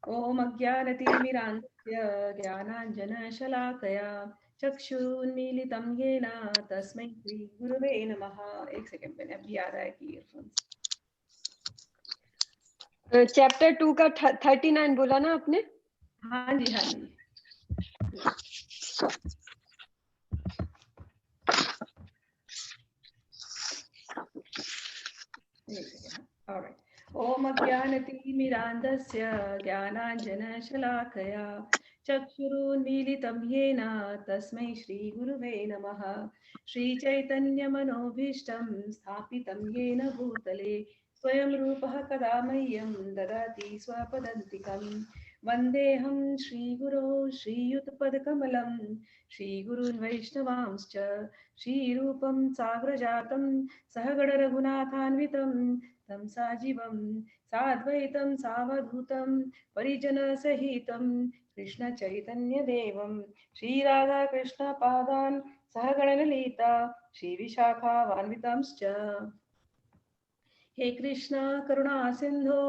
ॐ अज्ञानतिमिरान्धस्य ज्ञानाञ्जनशलाकया चक्षुन्मीलितं येन तस्मै श्रीगुरुवे नमः। एक सेकंड, मैंने अभी आ रहा है कि ईयरफोन्स। चैप्टर 2 का 39 बोला ना आपने? हाँ जी, हाँ जी। एक सेकंड। ऑलराइट। ॐ अज्ञानतिमिरान्धस्य ज्ञानाञ्जनशलाकया चक्षुरुन्मीलितं येन तस्मै श्रीगुरुवे नमः। श्रीचैतन्यमनोभीष्टं स्थापितं येन भूतले स्वयं रूपः कदा मह्यं ददाति स्वपदान्तिकम्। वन्देऽहं श्रीगुरो श्रीयुतपदकमलं श्रीगुरून् वैष्णवांश्च श्रीरूपं साग्रजातं सहगण रघुनाथान्वितं तं साजीवं साद्वैतं सावधूतं परिजनसहितं कृष्णचैतन्यदेवं श्रीराधाकृष्णपादान् सहगणललिता श्रीविशाखान्वितांश्च। हे कृष्ण करुणा सिंधो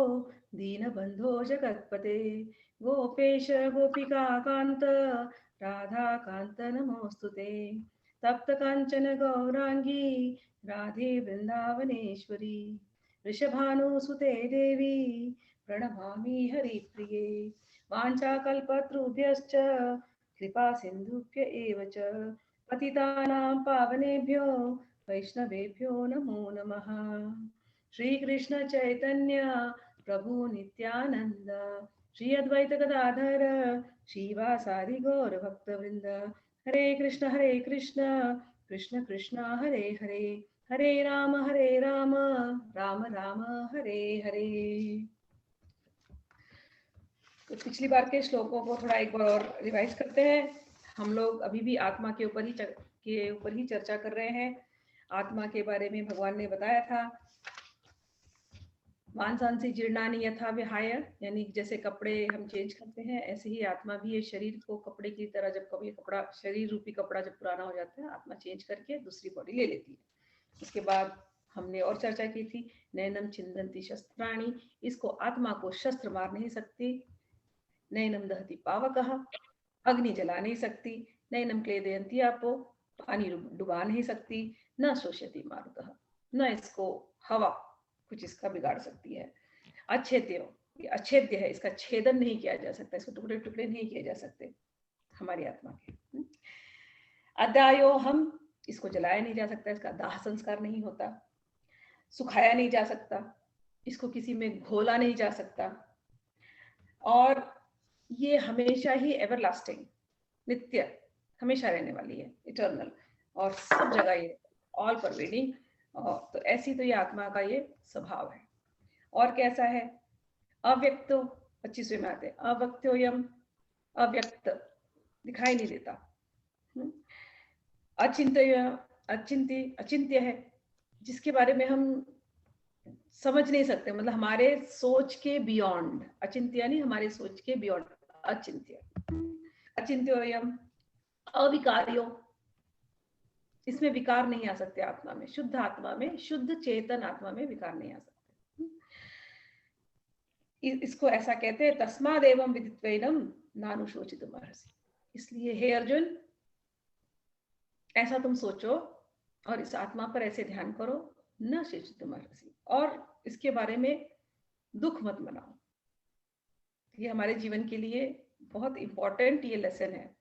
दीनबंधो जगत्पते गोपेश गोपिका कांत राधा कांत नमोस्तुते तप्त कांचन गौरांगी राधे वृंदावनेश्वरी वृषभानुसुते देवी प्रणमामि हरिप्रिये वाञ्छाकल्पतरुभ्यश्च कृपा सिन्धुभ्य एव च पतितानां पावनेभ्यो वैष्णवेभ्यो नमो नमः। श्री कृष्ण चैतन्य प्रभु नित्यानंद श्री अद्वैत गदाधर श्रीवासादि गौर भक्त वृंद हरे कृष्ण कृष्ण कृष्ण हरे हरे हरे राम राम राम हरे हरे। तो पिछली बार के श्लोकों को थोड़ा एक बार और रिवाइज करते हैं। हम लोग अभी भी आत्मा के ऊपर ही चर्चा कर रहे हैं। आत्मा के बारे में भगवान ने बताया था, मांसांसी जीर्णानि यथा विहाय, यानी जैसे कपड़े हम चेंज करते हैं ऐसे ही आत्मा भी ये शरीर को कपड़े की तरह, जब कभी कपड़ा, शरीर रूपी कपड़ा जब पुराना हो जाता है, आत्मा चेंज करके दूसरी बॉडी ले लेती है। उसके बाद हमने और चर्चा की थी, नैनम छिन्दन्ति शस्त्राणि, इसको आत्मा को शस्त्र मार नहीं सकती। नैनम दहति पावकः, अग्नि जला नहीं सकती। नैनम क्लेदयन्ति आपो, पानी डुबा नहीं सकती। न शोष्यति मारुतः, न इसको हवा कुछ इसका बिगाड़ सकती है। अच्छेद्य, ये अच्छेद्य है, इसका छेदन नहीं किया जा सकता, इसको टुकड़े टुकड़े नहीं किए जा सकते हमारी आत्मा के। अदायो हम, इसको जलाया नहीं जा सकता, इसका दाह संस्कार नहीं होता। सुखाया नहीं जा सकता, इसको किसी में घोला नहीं जा सकता। और ये हमेशा ही एवरलास्टिंग, नित्य, हमेशा रहने वाली है, इटर्नल, और सब जगह ये ऑल परवेडिंग। तो ऐसी तो ये आत्मा का ये स्वभाव है। और कैसा है? अव्यक्तो, 25वें में आते, अव्यक्तोयम, अव्यक्त, दिखाई नहीं देता। अचिंत्य है, जिसके बारे में हम समझ नहीं सकते, मतलब हमारे सोच के बियॉन्ड। अचिंत्य यानी हमारे सोच के बियॉन्ड, अचिंत्य। अचिंत्योयम, अविकार्यो, इसमें विकार नहीं आ सकते आत्मा में, शुद्ध आत्मा में, शुद्ध चेतन आत्मा में विकार नहीं आ सकते। इसको ऐसा कहते हैं, तस्मादेवं विदित्वैनं नानुशोचितुमर्हसि। इसलिए हे अर्जुन, ऐसा तुम सोचो और इस आत्मा पर ऐसे ध्यान करो, न शोचितुमर्हसि, और इसके बारे में दुख मत मनाओ। ये हमारे जीवन के लिए बहुत इंपॉर्टेंट ये लेसन है।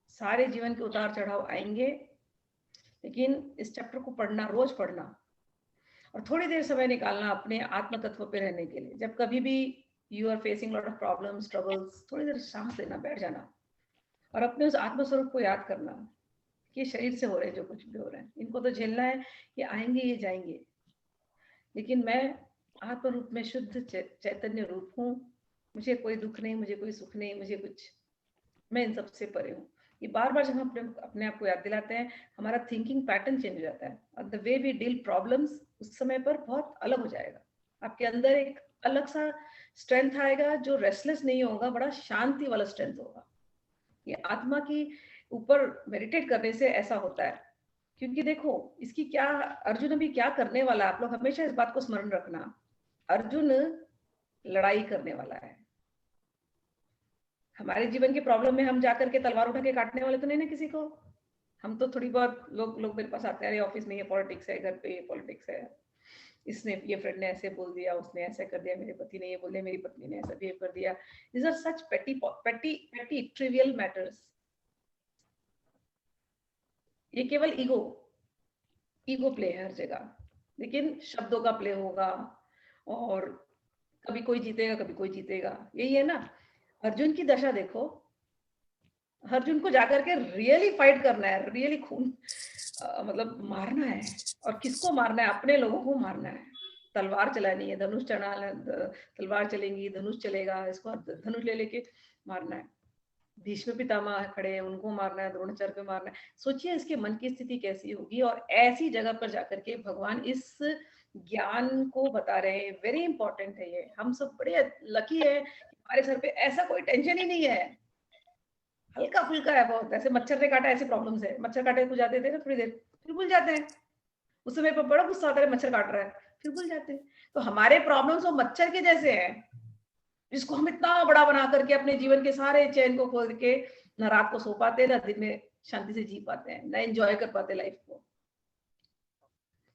सारे जीवन के उतार चढ़ाव आएंगे, लेकिन इस चैप्टर को पढ़ना, रोज पढ़ना, और थोड़ी देर समय निकालना अपने आत्म तत्व पे रहने के लिए। जब कभी भी you are facing lot of problems, troubles, थोड़ी देर सांस लेना, बैठ जाना और अपने उस आत्मस्वरूप को याद करना कि शरीर से हो रहे जो कुछ भी हो रहा है, इनको तो झेलना है, ये आएंगे, ये जाएंगे, लेकिन मैं आत्म रूप में शुद्ध चैतन्य रूप हूँ। मुझे कोई दुख नहीं, मुझे कोई सुख नहीं, मुझे कुछ, मैं इन सबसे परे हूँ। ये बार बार जब हम अपने आप को याद दिलाते हैं, हमारा थिंकिंग पैटर्न चेंज हो जाता है, और the way we deal problems उस समय पर बहुत अलग हो जाएगा। आपके अंदर एक अलग सा स्ट्रेंथ आएगा, जो रेस्टलेस नहीं होगा, बड़ा शांति वाला स्ट्रेंथ होगा। ये आत्मा की ऊपर मेडिटेट करने से ऐसा होता है। क्योंकि देखो, इसकी क्या, अर्जुन अभी क्या करने वाला है, आप लोग हमेशा इस बात को स्मरण रखना। अर्जुन लड़ाई करने वाला है, हमारे जीवन के प्रॉब्लम में हम जाकर के तलवार उठा के काटने वाले तो नहीं ना किसी को। हम तो थोड़ी बहुत लोग मेरे पास आते हैं, अरे ऑफिस में ये पॉलिटिक्स है, घर पे ये पॉलिटिक्स है, इसने ये फ्रेंड ने ऐसे बोल दिया, उसने ऐसे कर दिया, मेरे पति ने ये बोल दिया, मेरी पत्नी ने ऐसा बिहेव कर दिया। These are such petty trivial matters। ये केवल ईगो प्ले है हर जगह। लेकिन शब्दों का प्ले होगा और कभी कोई जीतेगा कभी कोई जीतेगा, यही है ना। अर्जुन की दशा देखो, अर्जुन को जाकर के रियली फाइट करना है, रियली खून मतलब मारना है। और किसको मारना है? अपने लोगों को मारना है। तलवार चलानी है, धनुष चढ़ाना, तलवार चलेंगी, धनुष चलेगा, इसको धनुष ले लेके मारना है। भीष्म पितामह खड़े हैं, उनको मारना है, द्रोणाचार्य को मारना है। सोचिए इसके मन की स्थिति कैसी होगी। और ऐसी जगह पर जाकर के भगवान इस ज्ञान को बता रहे हैं। वेरी इंपॉर्टेंट है ये। हम सब बड़े लकी है, हमारे सर पे ऐसा कोई टेंशन ही नहीं है, हल्का फुल्का है बहुत। ऐसे मच्छर ने काटा, ऐसी प्रॉब्लम्स है, मच्छर काटे तो जाते थे ना थोड़ी देर, फिर भूल जाते हैं। उस समय पर बड़ा गुस्सा आता है, मच्छर काट रहा है, फिर भूल जाते हैं। तो हमारे प्रॉब्लम्स वो मच्छर के जैसे हैं, जिसको हम इतना बड़ा बना करके अपने जीवन के सारे चैन को खोल के ना रात को सो पाते, ना दिन में शांति से जी पाते हैं, ना एंजॉय कर पाते लाइफ को।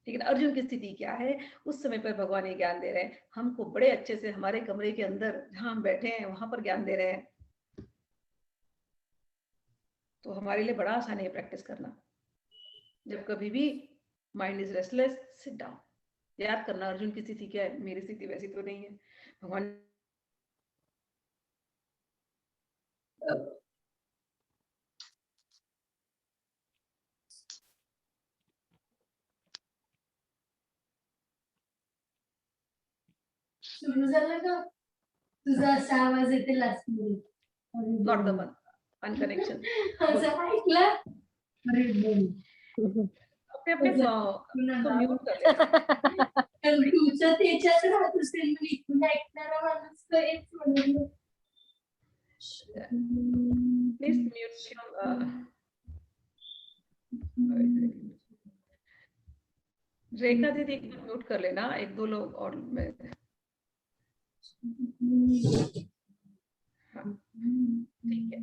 लेकिन अर्जुन की स्थिति क्या है? उस समय पर भगवान ये ज्ञान दे रहे हैं हमको, बड़े अच्छे से हमारे कमरे के अंदर जहां हम बैठे हैं वहां पर ज्ञान दे रहे हैं। तो हमारे लिए बड़ा आसान है प्रैक्टिस करना। जब कभी भी mind is restless, sit down, याद करना अर्जुन की स्थिति क्या है, मेरी स्थिति वैसी तो नहीं है। भगवान सुरू झालं का तुझा असा आवाज येते लास्ट मध्ये? नॉट द वन अनकनेक्शन असं ऐकलं? अरे बोल अपने अपने को म्यूट कर लेना। तुमच्या त्याच्यात राहत असेल मी इथून ऐकणारा माणूस तो एक म्हणून प्लीज म्यूट रेखा दीदी एक बार म्यूट कर लेना, एक दो लोग और मैं हाँ ठीक है।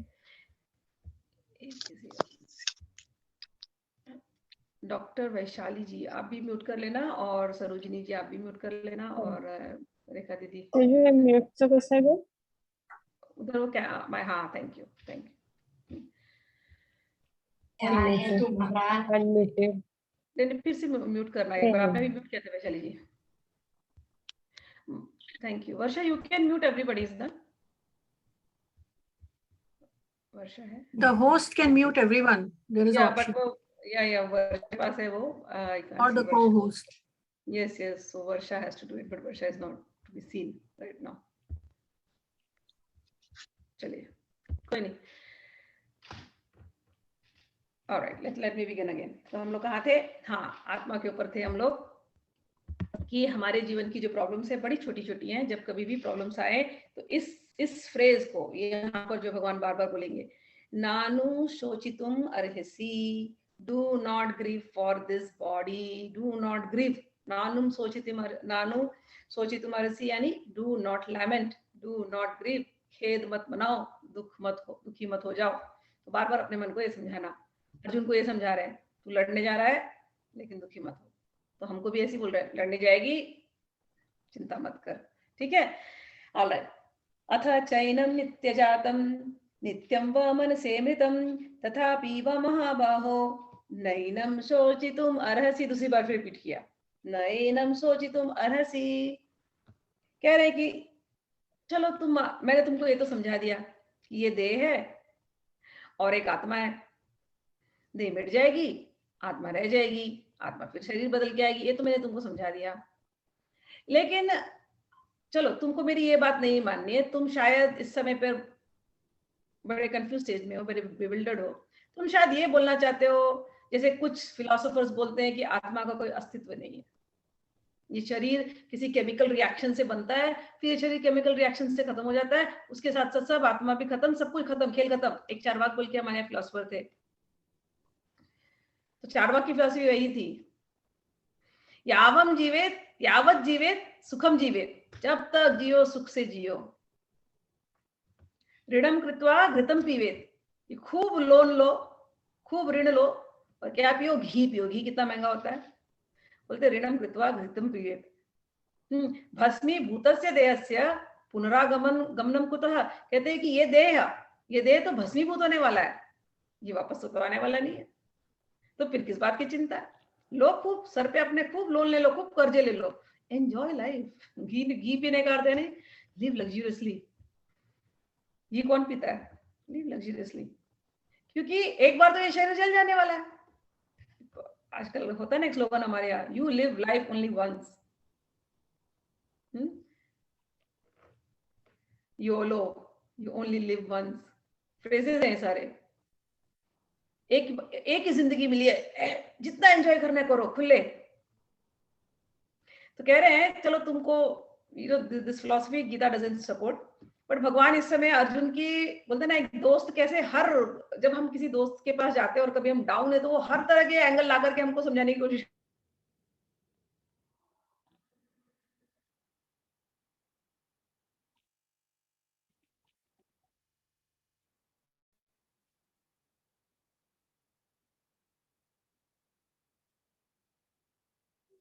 डॉक्टर वैशाली जी आप भी म्यूट कर लेना, और सरोजिनी जी आप भी म्यूट कर लेना, और रेखा दीदी म्यूटचं कसं आहे गं? उधर वो क्या हाँ थैंक यू आहे तुम्हाला अनम्यूटेड। नहीं फिर से म्यूट करना है एक बार। आपने भी म्यूट किया था Vaishali ji. Thank you. Varsha you can mute everybody is done. Varsha है The host can mute everyone. There is option. but वो वर्षा पास है वो Or the co-host. yes so Varsha has to do it, but Varsha is not to be seen right now। चलिए कोई नहीं। alright let me begin again। तो हम लोग कहाँ थे? हाँ आत्मा के ऊपर थे हम लोग, कि हमारे जीवन की जो प्रॉब्लम्स है बड़ी छोटी छोटी हैं। जब कभी भी प्रॉब्लम्स आए तो इस फ्रेज को यहाँ पर जो भगवान बार बार बोलेंगे, नानु शोचितुम अर्हसि, do not grieve for this body, do not grieve. नानु शोचितुम अर्हसि यानी do not lament, do not grieve, खेद मत मनाओ, दुखी मत हो जाओ। तो बार बार अपने मन को ये समझाना। अर्जुन को ये समझा रहे हैं तू लड़ने जा रहा है लेकिन दुखी मत हो। तो हमको भी ऐसे बोल रहे हैं लड़ने जाएगी चिंता मत कर, ठीक है। ऑलराइट। अथ चैनम नित्यजातम नित्यं वा मनसे मृतं तथापि वा महाबाहो नैनं शोचितुम अर्हसि। दूसरी बार फिर रिपीट किया, नैनं शोचितुम अर्हसि। कह रहे कि चलो मैंने तुमको ये तो समझा दिया कि ये देह है और एक आत्मा है, देह मिट जाएगी आत्मा रह जाएगी, आत्मा फिर शरीर बदल के आएगी, ये तो मैंने तुमको समझा दिया। लेकिन चलो तुमको मेरी ये बात नहीं माननी है, तुम शायद इस समय पर बड़े कंफ्यूज स्टेज में हो, बड़े बिविल्डर्ड हो। तुम शायद ये बोलना चाहते हो जैसे कुछ फिलोसोफर्स बोलते हैं कि आत्मा का कोई अस्तित्व नहीं है, ये शरीर किसी केमिकल रिएक्शन से बनता है, फिर ये शरीर केमिकल रिएक्शन से खत्म हो जाता है, उसके साथ साथ सब आत्मा भी खत्म, सब कुछ खत्म, खेल खत्म। एक चारवाक बोल के हमारे फिलोसोफर थे, तो चारवाक की फिलोसफी वही थी, यावत जीवेत सुखम जीवेत, जब तक जियो सुख से जियो। ऋणम कृत्वा घृतम पीवेत, खूब लोन लो, खूब ऋण लो और क्या पियो, घी पियो। घी कितना महंगा होता है। बोलते ऋणम कृत्वा घृतम पीवेत। भस्मी भूतस्य देहस्य पुनरागमन गमनम कुतः। कहते हैं कि ये देह तो भस्मीभूत होने वाला है, ये वापस तो आने वाला नहीं है, तो फिर किस बात की चिंता है। लो खूब सर पे अपने खूब लोन ले लो, खूब कर्जे ले लो, एंजॉय लाइफ। घी पीने का अर्थ है नहीं लिव लग्जूरियसली। ये कौन पीता है, लिव लग्जूरियसली, क्योंकि एक बार तो ये शरीर जल जाने वाला है। आजकल होता है ना एक स्लोगन हमारे यहाँ, you live life only once. YOLO, you only live once, phrases हैं सारे। एक ही जिंदगी मिली है, जितना एंजॉय करना करो खुले। तो कह रहे हैं चलो तुमको, this philosophy Gita doesn't support, but भगवान इस समय अर्जुन की बोलते ना, एक दोस्त कैसे जब हम किसी दोस्त के पास जाते हैं और कभी हम डाउन है तो वो हर तरह के एंगल ला करके हमको समझाने की कोशिश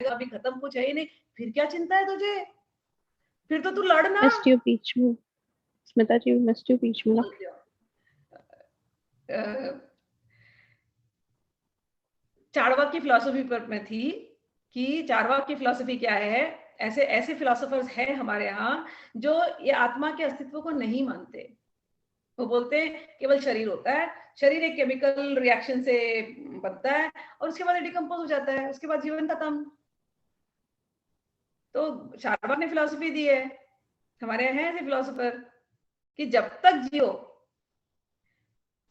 अभी खत्म कुछ है ही नहीं, फिर क्या चिंता है तुझे, फिर तो तू लड़ना। Missed you बीच में, स्मिता जी missed you बीच में। चार्वाक की फिलॉसफी पर मैं थी कि चार्वाक की फिलॉसफी क्या है। ऐसे ऐसे फिलोसोफर्स हैं हमारे यहाँ जो ये आत्मा के अस्तित्व को नहीं मानते। वो बोलते हैं केवल शरीर होता है, शरीर एक केमिकल रिएक्शन से बनता है और उसके बाद डिकम्पोज हो जाता है, उसके बाद जीवन खत्म। तो चार्वाक ने फिलॉसफी दी है, हमारे यहाँ है ऐसे फिलोसोफर कि जब तक जियो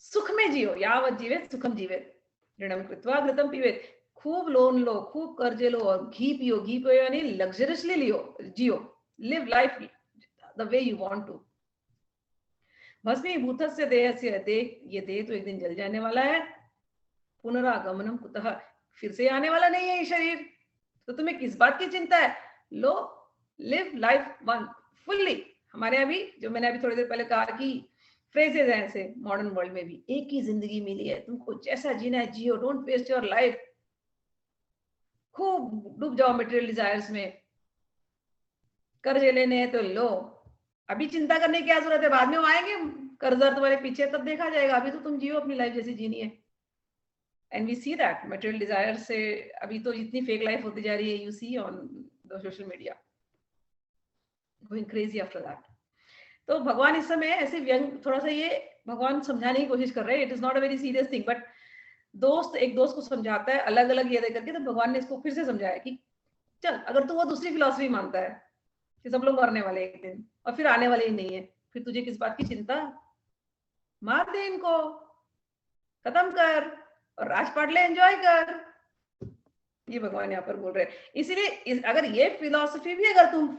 सुख में जियो, यावत जीवेत सुखम जीवेत, ऋणम कृत्वा घृतम पीवेत। खूब लोन लो, खूब कर्जे लो और घी पियो यानी लग्जरियसली जियो, live life the way you want to. भस्मी भूतस्य देहस्य, ये देह तो एक दिन जल जाने वाला है। पुनरागमनम कुतः, फिर से आने वाला नहीं है ये शरीर, तो तुम्हें किस बात की चिंता है। लो लिव लाइफ वन फुल्ली। हमारे यहाँ भी जो मैंने अभी थोड़ी देर पहले कहा कि फ्रेजेस हैं ऐसे मॉडर्न वर्ल्ड में भी, एक ही जिंदगी मिली है, तुमको जैसा जीना है जियो, डोंट वेस्ट योर लाइफ। खूब डूब जाओ मटेरियल डिजायर्स में, कर्जे लेने हैं तो लो, अभी चिंता करने की क्या जरूरत है, बाद में आएंगे कर्जदार तुम्हारे पीछे, तब देखा जाएगा, अभी तो तुम जियो अपनी लाइफ जैसी जीनी है। And we see that material desire से अभी तो जितनी फेक लाइफ होती जा रही है, you see on the social media, going crazy after that. तो भगवान इस समय ऐसे व्यंग थोड़ा सा ये भगवान समझाने की कोशिश कर रहे हैं, it is not a very serious thing, but एक दोस्त को समझाता है अलग अलग ये करके, तो भगवान ने इसको फिर से समझाया कि चल अगर तू वो दूसरी फिलॉसफी मानता है कि सब लोग मरने वाले एक दिन और फिर आने वाले ही नहीं है, फिर तुझे किस बात की चिंता, मार दे इनको, खत्म कर और राजपाट ले, एंजॉय कर। ये भगवान यहाँ पर बोल रहे हैं। इसीलिए अगर ये फिलॉसफी भी अगर तुम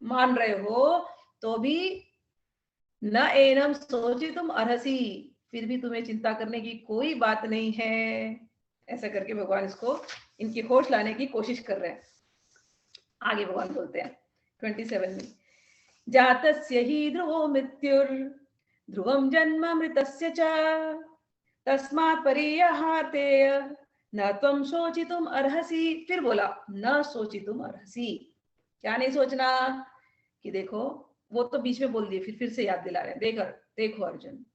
मान रहे हो तो भी न एनम सोची तुम अर्हसी, फिर भी तुम्हें चिंता करने की कोई बात नहीं है। ऐसा करके भगवान इसको इनकी होश लाने की कोशिश कर रहे हैं। आगे भगवान बोलते हैं 27 में, जातस्य ही ध्रुवो मृत्युर ध्रुवम जन्म मृतस्य च तस्मात् परिहातेय न त्वं शोचितुम अर्हसि। फिर बोला न सोचितुम अर्हसि, क्या नहीं सोचना, कि देखो वो तो बीच में बोल दिए, फिर से याद दिला रहे हैं, देखो अर्जुन,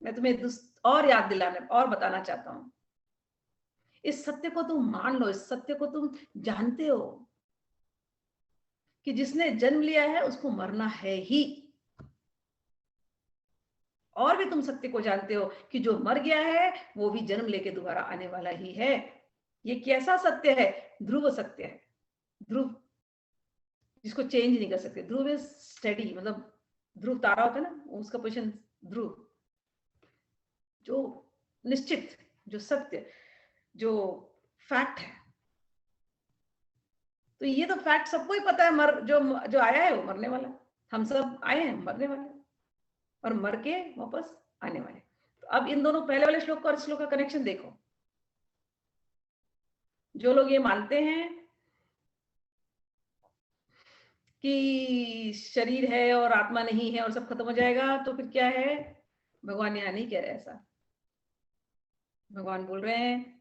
मैं तुम्हें और याद दिलाने और बताना चाहता हूं, इस सत्य को तुम मान लो, इस सत्य को तुम जानते हो कि जिसने जन्म लिया है उसको मरना है ही। और भी तुम सत्य को जानते हो कि जो मर गया है वो भी जन्म लेके दोबारा आने वाला ही है। ये कैसा सत्य है, ध्रुव सत्य है, ध्रुव जिसको चेंज नहीं कर सकते। ध्रुव इज स्टेडी, मतलब ध्रुव तारा होता है ना, उसका पोजीशन ध्रुव, जो निश्चित, जो सत्य, जो फैक्ट है। तो ये तो फैक्ट सबको ही पता है, जो आया है वो मरने वाला, हम सब आए हैं मरने वाले और मर के वापस आने वाले। तो अब इन दोनों पहले वाले श्लोक और श्लोक का कनेक्शन देखो। जो लोग ये मानते हैं कि शरीर है और आत्मा नहीं है और सब खत्म हो जाएगा, तो फिर क्या है? भगवान यहाँ नहीं कह रहे ऐसा। भगवान बोल रहे हैं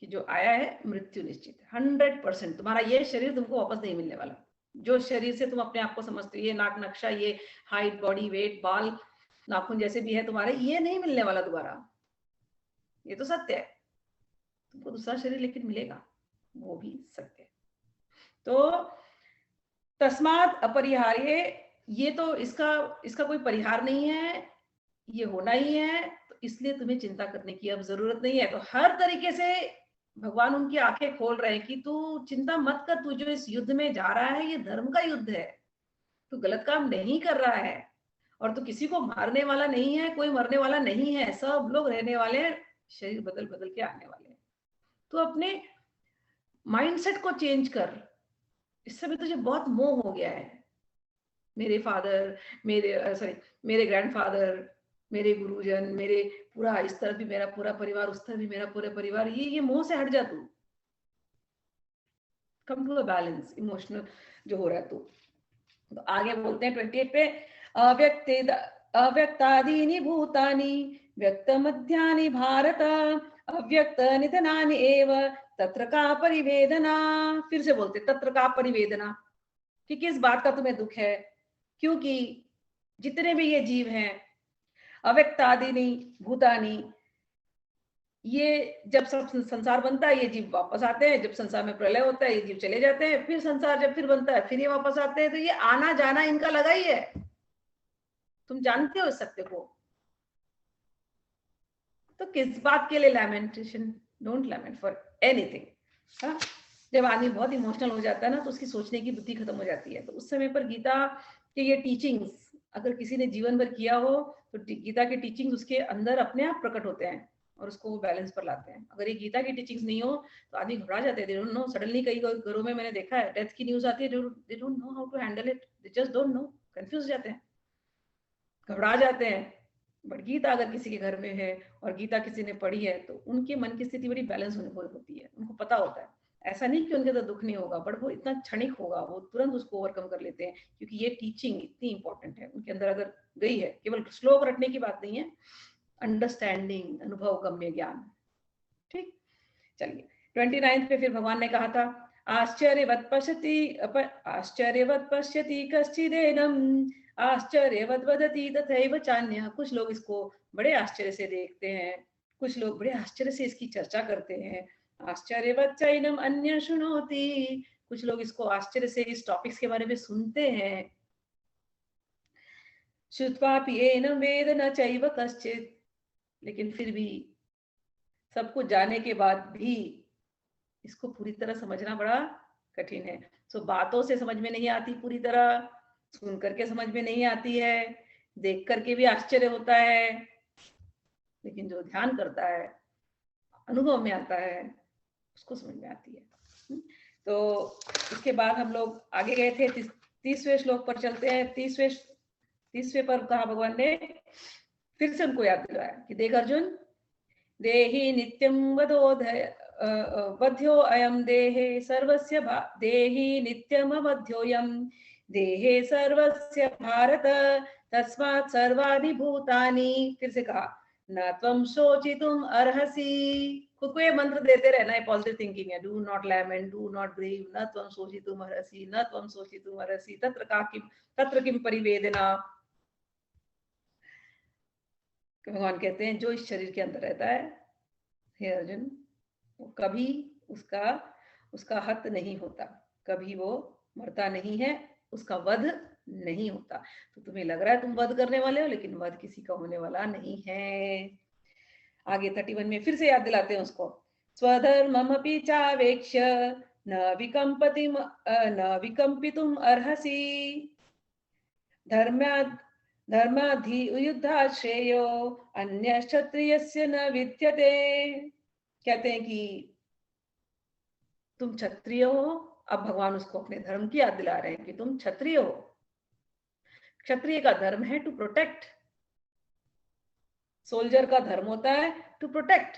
कि जो आया है मृत्यु निश्चित है, 100%। तुम्हारा ये शरीर तुमको वापस नहीं मिलने वाला। जो शरीर से तुम अपने आप को समझते हो, ये नाक नक्शा, ये हाइट, बॉडी वेट, बाल, नाखून जैसे भी है तुम्हारे, ये नहीं मिलने वाला दोबारा। ये तो सत्य है। तुमको दूसरा शरीर लेकिन मिलेगा, वो भी सत्य है। तो तस्मात् अपरिहार्य, ये तो इसका कोई परिहार नहीं है, ये होना ही है, तो इसलिए तुम्हें चिंता करने की अब जरूरत नहीं है। तो हर तरीके से भगवान उनकी आंखें खोल रहे हैं कि तू चिंता मत कर, तू जो इस युद्ध में जा रहा है ये धर्म का युद्ध है, तू गलत काम नहीं कर रहा है, और तू किसी को मारने वाला नहीं है, कोई मरने वाला नहीं है, सब लोग रहने वाले हैं, शरीर बदल बदल के आने वाले हैं। तो अपने माइंडसेट को चेंज कर। इस समय तुझे बहुत मोह हो गया है, मेरे फादर, मेरे ग्रैंडफादर, मेरे गुरुजन, मेरे पूरा, इस तरफ भी मेरा पूरा परिवार, उस तरफ भी मेरा पूरा परिवार, ये मोह से हट जा तू। Come to a balance emotional जो हो रहा है तू। तो आगे बोलते हैं 28 पे, अव्यक्तादीनि भूतानि व्यक्त मध्यानि भारत अव्यक्त निधनानि एव तत्र का परिवेदना। फिर से बोलते तत्र का परिवेदना, कि किस बात का तुम्हें दुख है? क्योंकि जितने भी ये जीव हैं, अव्यक्तादीनि भूतानि, ये जब सब संसार बनता है ये जीव वापस आते हैं, जब संसार में प्रलय होता है ये जीव चले जाते हैं, फिर संसार जब फिर बनता है फिर ये वापस आते हैं। तो ये आना जाना इनका लगा ही है, तुम जानते हो इस सत्य को। तो किस बात के लिए lamentation? Don't lament for anything. जब आदमी बहुत इमोशनल हो जाता है ना, तो उसकी सोचने की बुद्धि खत्म हो जाती है। तो उस समय पर गीता के ये टीचिंग्स अगर किसी ने जीवन भर किया हो, तो गीता के टीचिंग्स उसके अंदर अपने आप प्रकट होते हैं और उसको वो बैलेंस पर लाते हैं। अगर ये गीता की टीचिंग्स नहीं हो तो आदमी घबरा जाते हैं। दे डोंट नो, सडनली कई घरों में मैंने देखा है, डेथ की न्यूज आती है, they don't know how to handle it, they just don't know, confuse जाते हैं, घबरा जाते हैं। बट गीता अगर किसी के घर में है और गीता किसी ने पढ़ी है, तो उनके मन की स्थिति बड़ी बैलेंस होती है। उनको पता होता है, ऐसा नहीं कि उनके अंदर दुख नहीं होगा, बट वो इतना क्षणिक होगा, वो तुरंत उसको ओवरकम कर लेते हैं, क्योंकि ये टीचिंग इतनी इंपॉर्टेंट है उनके अंदर अगर गई है। केवल श्लोक रटने की बात नहीं है, अंडरस्टैंडिंग, अनुभव गम्य ज्ञान। ठीक, चलिए 29 पे फिर भगवान ने कहा था, आश्चर्यवत् पश्यति कश्चिदेनम् आश्चर्यवत् वदति तथैव चान्यः। कुछ लोग इसको बड़े आश्चर्य से देखते हैं, कुछ लोग बड़े आश्चर्य से इसकी चर्चा करते हैं। आश्चर्यवत् चैनम् अन्यः शृणोति, कुछ लोग इसको आश्चर्य से इस टॉपिक्स के बारे में सुनते हैं। श्रुत्वापि एनं वेद न चैव कश्चित्, लेकिन फिर भी सब कुछ जाने के बाद भी इसको पूरी तरह समझना बड़ा कठिन है। सो बातों से समझ में नहीं आती पूरी तरह, सुन करके समझ में नहीं आती है, देख करके भी आश्चर्य होता है, लेकिन जो ध्यान करता है, अनुभव में आता है, उसको समझ में आती है। तो इसके बाद हम लोग आगे गए थे, 30वें श्लोक पर चलते हैं। 30वें पर कहा भगवान ने, फिर से उनको याद दिलाया कि देख अर्जुन, देहि नित्यं वध्यो अयं देहे सर्वस्य देहि नित्यम् अवध्योऽयं देहे सर्वस्य भारत तस्मात् सर्वाणि भूतानि। फिर से कहा, न त्वं शोचितुम् अर्हसि। खुद को ये मंत्र देते रहना है, पॉजिटिव थिंकिंग है। Do not lament, do not grieve, न त्वं शोचितुम् अर्हसि, न त्वं शोचितुम् अर्हसि, तत्र किम परिवेदना। भगवान कहते हैं जो इस शरीर के अंदर रहता है, हे अर्जुन, वो कभी उसका हत नहीं होता, कभी वो मरता नहीं है, उसका वध नहीं होता। तो तुम्हें लग रहा है तुम वध करने वाले हो, लेकिन वध किसी का होने वाला नहीं है। आगे 31 में फिर से याद दिलाते हैं उसको, स्वधर्ममपि चावेक्ष्य न विकम्पितुम् अर्हसि धर्माधि युद्धा श्रेयो अन्य क्षत्रियस्य न विद्यते। कहते हैं कि तुम क्षत्रिय हो। अब भगवान उसको अपने धर्म की याद दिला रहे हैं कि तुम क्षत्रिय हो। क्षत्रिय का धर्म है टू प्रोटेक्ट। सोल्जर का धर्म होता है टू प्रोटेक्ट।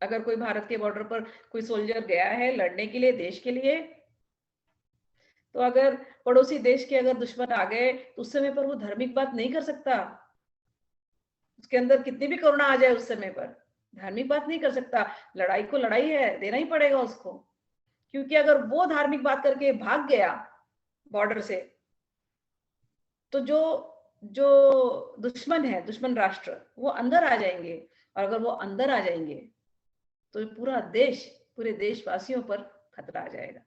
अगर कोई भारत के बॉर्डर पर कोई सोल्जर गया है लड़ने के लिए देश के लिए, तो अगर पड़ोसी देश के अगर दुश्मन आ गए तो उस समय पर वो धार्मिक बात नहीं कर सकता, उसके अंदर कितनी भी करुणा आ जाए उस समय पर धार्मिक बात नहीं कर सकता। लड़ाई को लड़ाई है, देना ही पड़ेगा उसको, क्योंकि अगर वो धार्मिक बात करके भाग गया बॉर्डर से तो जो जो दुश्मन है, दुश्मन राष्ट्र, वो अंदर आ जाएंगे, और अगर वो अंदर आ जाएंगे तो पूरा देश, पूरे देशवासियों पर खतरा आ जाएगा।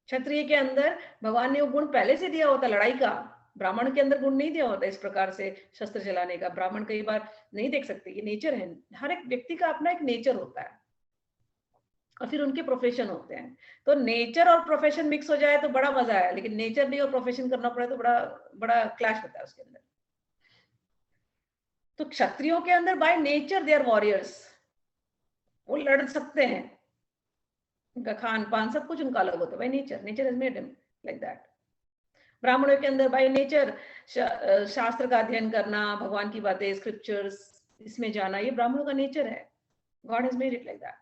क्षत्रिय के अंदर भगवान ने वो गुण पहले से दिया होता लड़ाई का, ब्राह्मण के अंदर गुण नहीं दिया होता इस प्रकार से शस्त्र चलाने का। ब्राह्मण कई बार नहीं देख सकते, ये नेचर है, हर एक व्यक्ति का अपना एक नेचर होता है और फिर उनके प्रोफेशन होते हैं। तो नेचर और प्रोफेशन मिक्स हो जाए तो बड़ा मजा है, लेकिन नेचर नहीं और प्रोफेशन करना पड़े तो बड़ा बड़ा क्लैश होता है उसके अंदर। तो क्षत्रियों के अंदर by nature they are warriors, वो लड़ सकते हैं, उनका खान पान सब कुछ उनका अलग होता है, by nature, nature has made him like that. ब्राह्मणों के अंदर बाय नेचर शास्त्र का अध्ययन करना, भगवान की बातें, स्क्रिप्चर्स, इसमें जाना, ये ब्राह्मणों का नेचर है, God has made it like that.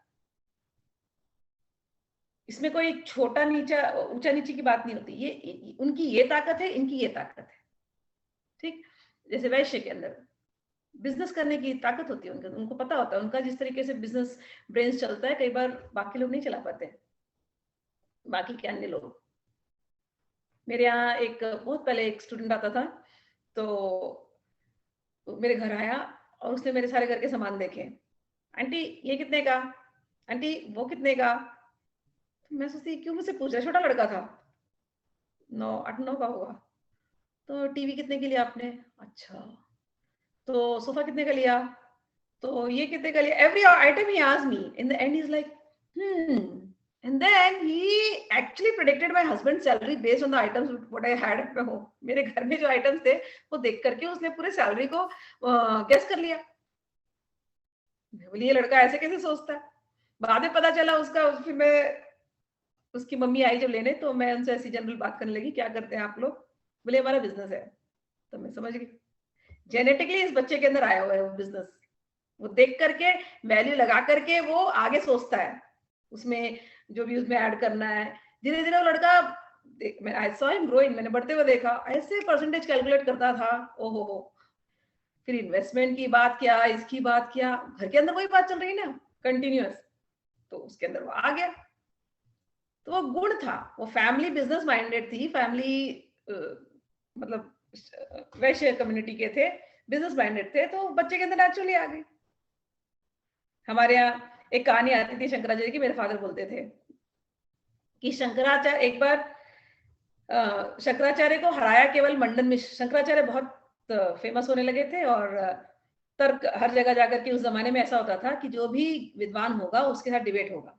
इसमें कोई छोटा नीचा ऊंचा नीचे की बात नहीं होती, ये उनकी ये ताकत है, इनकी ये ताकत है, ठीक। जैसे वैश्य के अंदर बिजनेस करने की ताकत होती है, उनको पता होता है, उनका जिस तरीके से बिजनेस ब्रेन्स चलता है, कई बार बाकी लोग नहीं चला पाते, बाकी के अन्य लोग। मेरे यहाँ एक बहुत पहले एक स्टूडेंट आता था, तो मेरे घर आया और उसने मेरे सारे घर के सामान देखे, आंटी ये कितने का, आंटी वो कितने का। तो मैं सोचती क्यों मुझसे पूछ रहा, छोटा लड़का था, 8-9 का होगा। तो टीवी कितने की लिया आपने, अच्छा, तो सोफा कितने का लिया, तो ये कितने का लिया, every item he asked me. In the and he is like and then he actually predicted my husband's salary based on the items what I had at my home. मेरे घर में जो आइटम्स थे वो देख करके उसने पूरे सैलरी को गेस कर लिया। मैं बोली ये लड़का ऐसे कैसे सोचता है। बाद में पता चला उसका, फिर मैं उसकी मम्मी आई जब लेने, तो मैं उनसे ऐसी जनरल बात करने लगी, क्या करते हैं आप लोग, बोले हमारा बिजनेस है। तो मैं समझ गई जेनेटिकली इस बच्चे के अंदर आया हुआ है वो बिजनेस, वो देख करके वैल्यू लगा करके वो आगे सोचता है, उसमें जो भी उसमें ऐड करना है। धीरे धीरे वो लड़का, आई सॉ हिम ग्रोइंग, मैंने बढ़ते हुए देखा, ऐसे परसेंटेज कैलकुलेट करता था, ओहो हो। फिर इन्वेस्टमेंट की बात किया, इसकी बात किया, घर के अंदर वही बात चल रही ना कंटिन्यूअस, तो उसके अंदर वो आ गया। तो वो गुण था, वो फैमिली बिजनेस माइंडेड थी, फैमिली मतलब वैश्य कम्युनिटी के थे, बिजनेस माइंडेड थे, तो बच्चे के अंदर नेचुरली आ गई। हमारे यहाँ एक कहानी आती थी शंकराचार्य की, मेरे फादर बोलते थे कि शंकराचार्य एक बार शंकराचार्य को हराया केवल मंडन मिश्र। शंकराचार्य बहुत फेमस होने लगे थे और तर्क हर जगह जाकर के, उस जमाने में ऐसा होता था कि जो भी विद्वान होगा उसके साथ डिबेट होगा,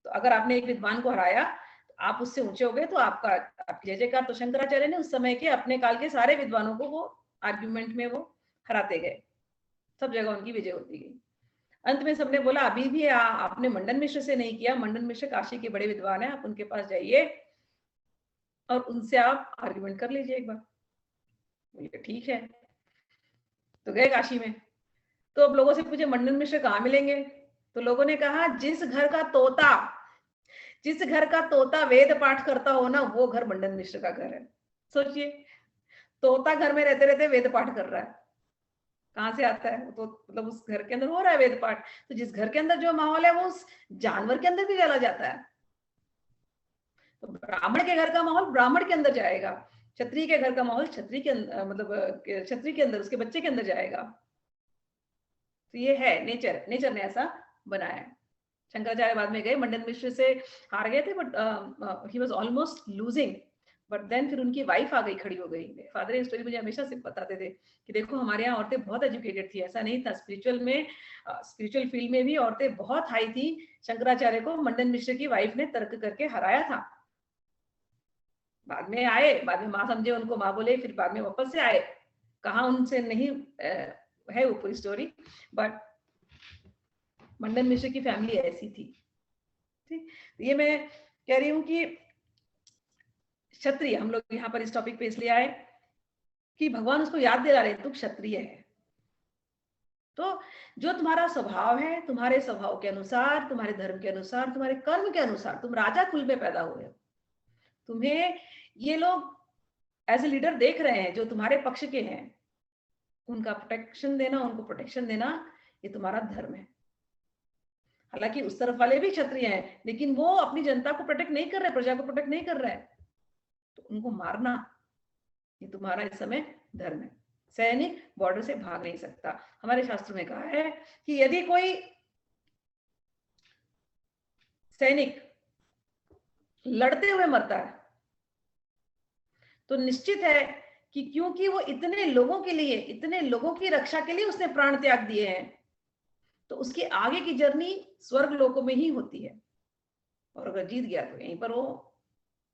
तो अगर आपने एक विद्वान को हराया तो आप उससे ऊंचे हो गए तो आपकी जय जयकार। तो शंकराचार्य ने उस समय के अपने काल के सारे विद्वानों को वो आर्ग्यूमेंट में वो हराते गए, सब जगह उनकी विजय होती गई। अंत में सबने बोला अभी भी आपने मंडन मिश्र से नहीं किया, मंडन मिश्र काशी के बड़े विद्वान हैं, आप उनके पास जाइए और उनसे आप आर्ग्यूमेंट कर लीजिए एक बार। बोले ठीक है, तो गए काशी में, तो अब लोगों से पूछे मंडन मिश्र कहाँ मिलेंगे, तो लोगों ने कहा जिस घर का तोता वेद पाठ करता हो ना, वो घर मंडन मिश्र का घर है। सोचिए, तोता घर में रहते रहते वेद पाठ कर रहा है, कहाँ से आता है, तो मतलब उस घर के अंदर हो रहा है वेद पाठ। तो जिस घर के अंदर जो माहौल है वो उस जानवर के अंदर भी चला जाता है। तो ब्राह्मण के घर का माहौल ब्राह्मण के अंदर जाएगा, क्षत्रिय के घर का माहौल क्षत्रिय के अंदर, मतलब क्षत्रिय के अंदर, उसके बच्चे के अंदर जाएगा। तो ये है नेचर, नेचर ने ऐसा बनाया है। शंकराचार्य बाद में गए, मंडन मिश्र से हार गए थे, but he was almost losing, but then फिर उनकी वाइफ आ गई, खड़ी हो गई। फादर ये स्टोरी मुझे हमेशा से बताते थे कि देखो हमारे यहाँ औरतें बहुत एजुकेटेड थी, ऐसा नहीं था, स्पिरिचुअल फील्ड में भी औरतें बहुत हाई थी। शंकराचार्य को मंडन मिश्र की वाइफ ने तर्क करके हराया था। बाद में आए, बाद में माँ समझे उनको, माँ बोले, फिर बाद में वापस से आए, कहा उनसे नहीं है वो पूरी स्टोरी, बट मंडन मिश्र की फैमिली ऐसी थी। ठीक, ये मैं कह रही हूँ कि क्षत्रिय, हम लोग यहाँ पर इस टॉपिक पे इसलिए आए कि भगवान उसको याद दिला रहे, तू क्षत्रिय है। तो जो तुम्हारा स्वभाव है, तुम्हारे स्वभाव के अनुसार, तुम्हारे धर्म के अनुसार, तुम्हारे कर्म के अनुसार, तुम राजा कुल में पैदा हुए हो, तुम्हें ये लोग एज ए लीडर देख रहे हैं, जो तुम्हारे पक्ष के हैं, उनका प्रोटेक्शन देना, उनको प्रोटेक्शन देना, ये तुम्हारा धर्म है। हालांकि उस तरफ वाले भी क्षत्रिय हैं, लेकिन वो अपनी जनता को प्रोटेक्ट नहीं कर रहे, प्रजा को प्रोटेक्ट नहीं कर रहे, तो उनको मारना ये तुम्हारा इस समय धर्म है। सैनिक बॉर्डर से भाग नहीं सकता। हमारे शास्त्रों में कहा है कि यदि कोई सैनिक लड़ते हुए मरता है तो निश्चित है कि क्योंकि वो इतने लोगों के लिए, इतने लोगों की रक्षा के लिए उसने प्राण त्याग दिए हैं, तो उसकी आगे की जर्नी स्वर्ग लोकों में ही होती है। और अगर जीत गया तो यहीं पर वो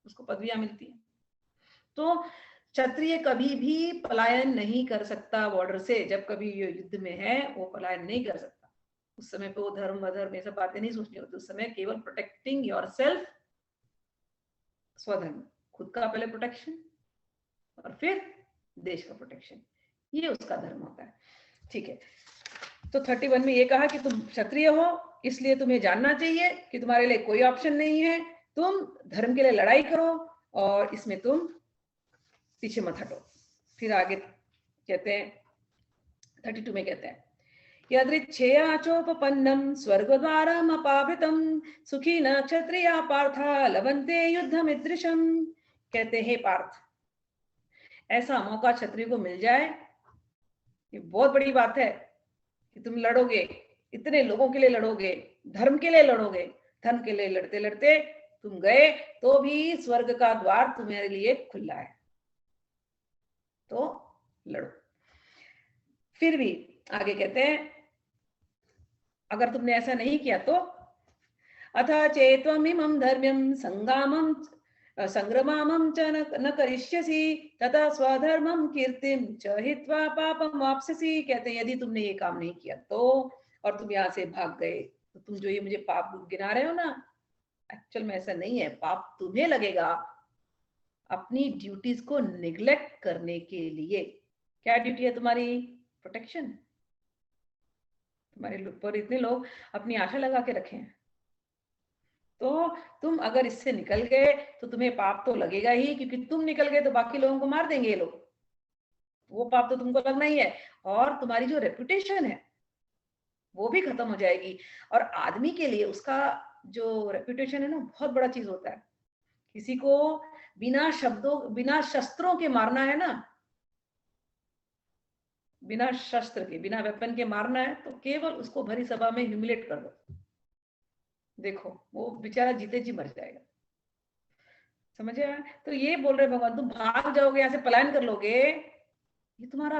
उसको पदवियां मिलती है। तो क्षत्रिय कभी भी पलायन नहीं कर सकता बॉर्डर से। जब कभी ये युद्ध में है वो पलायन नहीं कर सकता। उस समय पे वो धर्म अधर्म ये सब बातें नहीं सोचनी होती। उस समय केवल प्रोटेक्टिंग योरसेल्फ, स्वधर्म, खुद का पहले प्रोटेक्शन और फिर देश का प्रोटेक्शन, ये उसका धर्म होता है। ठीक है, तो 31 में ये कहा कि तुम क्षत्रिय हो, इसलिए तुम्हें जानना चाहिए कि तुम्हारे लिए कोई ऑप्शन नहीं है, तुम धर्म के लिए लड़ाई करो और इसमें तुम पीछे मत हटो। फिर आगे कहते हैं 32 में कहते हैं यदृच्छेया चोपपन्नम स्वर्गद्वारम अपावृतम सुखी न क्षत्रिया पार्था लवन्ते युद्धमिदृशम। कहते हैं पार्थ, ऐसा मौका क्षत्रिय को मिल जाए, ये बहुत बड़ी बात है कि तुम लड़ोगे, इतने लोगों के लिए लड़ोगे, धर्म के लिए लड़ोगे, धर्म के लिए लड़ते लड़ते तुम गए तो भी स्वर्ग का द्वार तुम्हारे लिए खुला है, तो लड़ो। फिर भी आगे कहते हैं अगर तुमने ऐसा नहीं किया तो अथ चेत्वमिमं धर्म्यं संग्रामं संग्रमामं च न करिष्यसि तथा स्वधर्मं कीर्तिं च हित्वा पापं वाप्स्यसि। कहते हैं यदि तुमने ये काम नहीं किया तो, और तुम यहाँ से भाग गए, तो तुम जो ये मुझे पाप गिना रहे हो ना, एक्चुअल में ऐसा नहीं है। पाप तुम्हें लगेगा अपनी ड्यूटीज को निग्लेक्ट करने के लिए। क्या ड्यूटी है तुम्हारी? प्रोटेक्शन। तुम्हारे ऊपर इतने लोग अपनी आशा लगा के रखे हैं, तो तुम अगर इससे निकल गए तो तुम्हें पाप तो लगेगा ही, क्योंकि तुम निकल गए तो बाकी लोगों को मार देंगे ये लोग, वो पाप तो तुमको लगना ही है। और तुम्हारी जो रेपुटेशन है वो भी खत्म हो जाएगी। और आदमी के लिए उसका जो रेपुटेशन है ना, बहुत बड़ा चीज होता है। किसी को बिना शब्दों, बिना शस्त्रों के मारना है ना, बिना शस्त्र के, बिना वेपन के मारना है, तो केवल उसको भरी सभा में ह्यूमिलेट कर दो, देखो वो बेचारा जीते जी मर जाएगा। समझ आया? तो ये बोल रहे भगवान, तुम भाग जाओगे, यहाँ से पलायन कर लोगे, ये तुम्हारा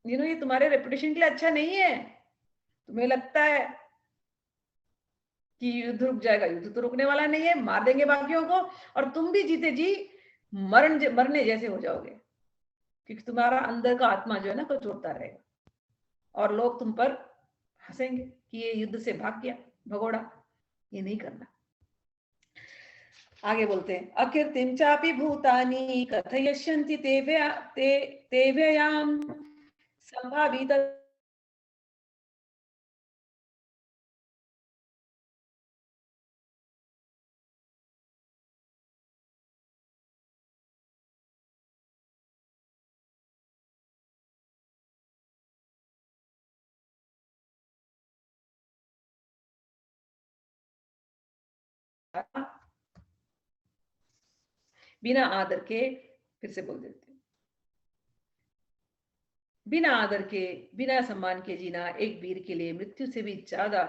ये तुम्हारे रेपुटेशन के लिए अच्छा नहीं है। तुम्हें लगता है कि युद्ध रुक जाएगा, युद्ध तो रुकने वाला नहीं है, मार देंगे बाकियों को और तुम भी जीते जी मरने जैसे हो जाओगे, क्योंकि तुम्हारा अंदर का आत्मा जो है ना कचोटता रहेगा और लोग तुम पर हंसेंगे कि ये युद्ध से भाग गया भगोड़ा। ये नहीं करना। आगे बोलते हैं अकीर्तिम चापि भूतानि कथयिष्यन्ति ते व्ययाम संभावित बिना आदर के, फिर से बोल देते हैं, बिना आदर के, बिना सम्मान के जीना एक वीर के लिए मृत्यु से भी ज्यादा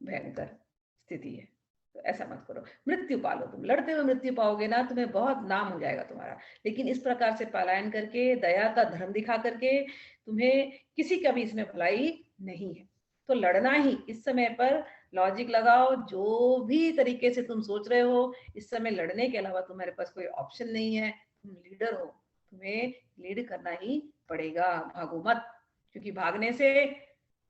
भयंकर स्थिति है। तो ऐसा मत करो, मृत्यु पालो। तुम लड़ते हुए मृत्यु पाओगे ना, तुम्हें बहुत नाम हो जाएगा तुम्हारा। लेकिन इस प्रकार से पलायन करके, दया का धर्म दिखा करके, तुम्हें किसी का भी इसमें भलाई नहीं है। तो लड़ना ही इस समय पर, लॉजिक लगाओ, जो भी तरीके से तुम सोच रहे हो, इस समय लड़ने के अलावा तुम्हारे पास कोई ऑप्शन नहीं है। तुम लीडर हो, तुम्हें लीड करना ही पड़ेगा। भागो मत, क्योंकि भागने से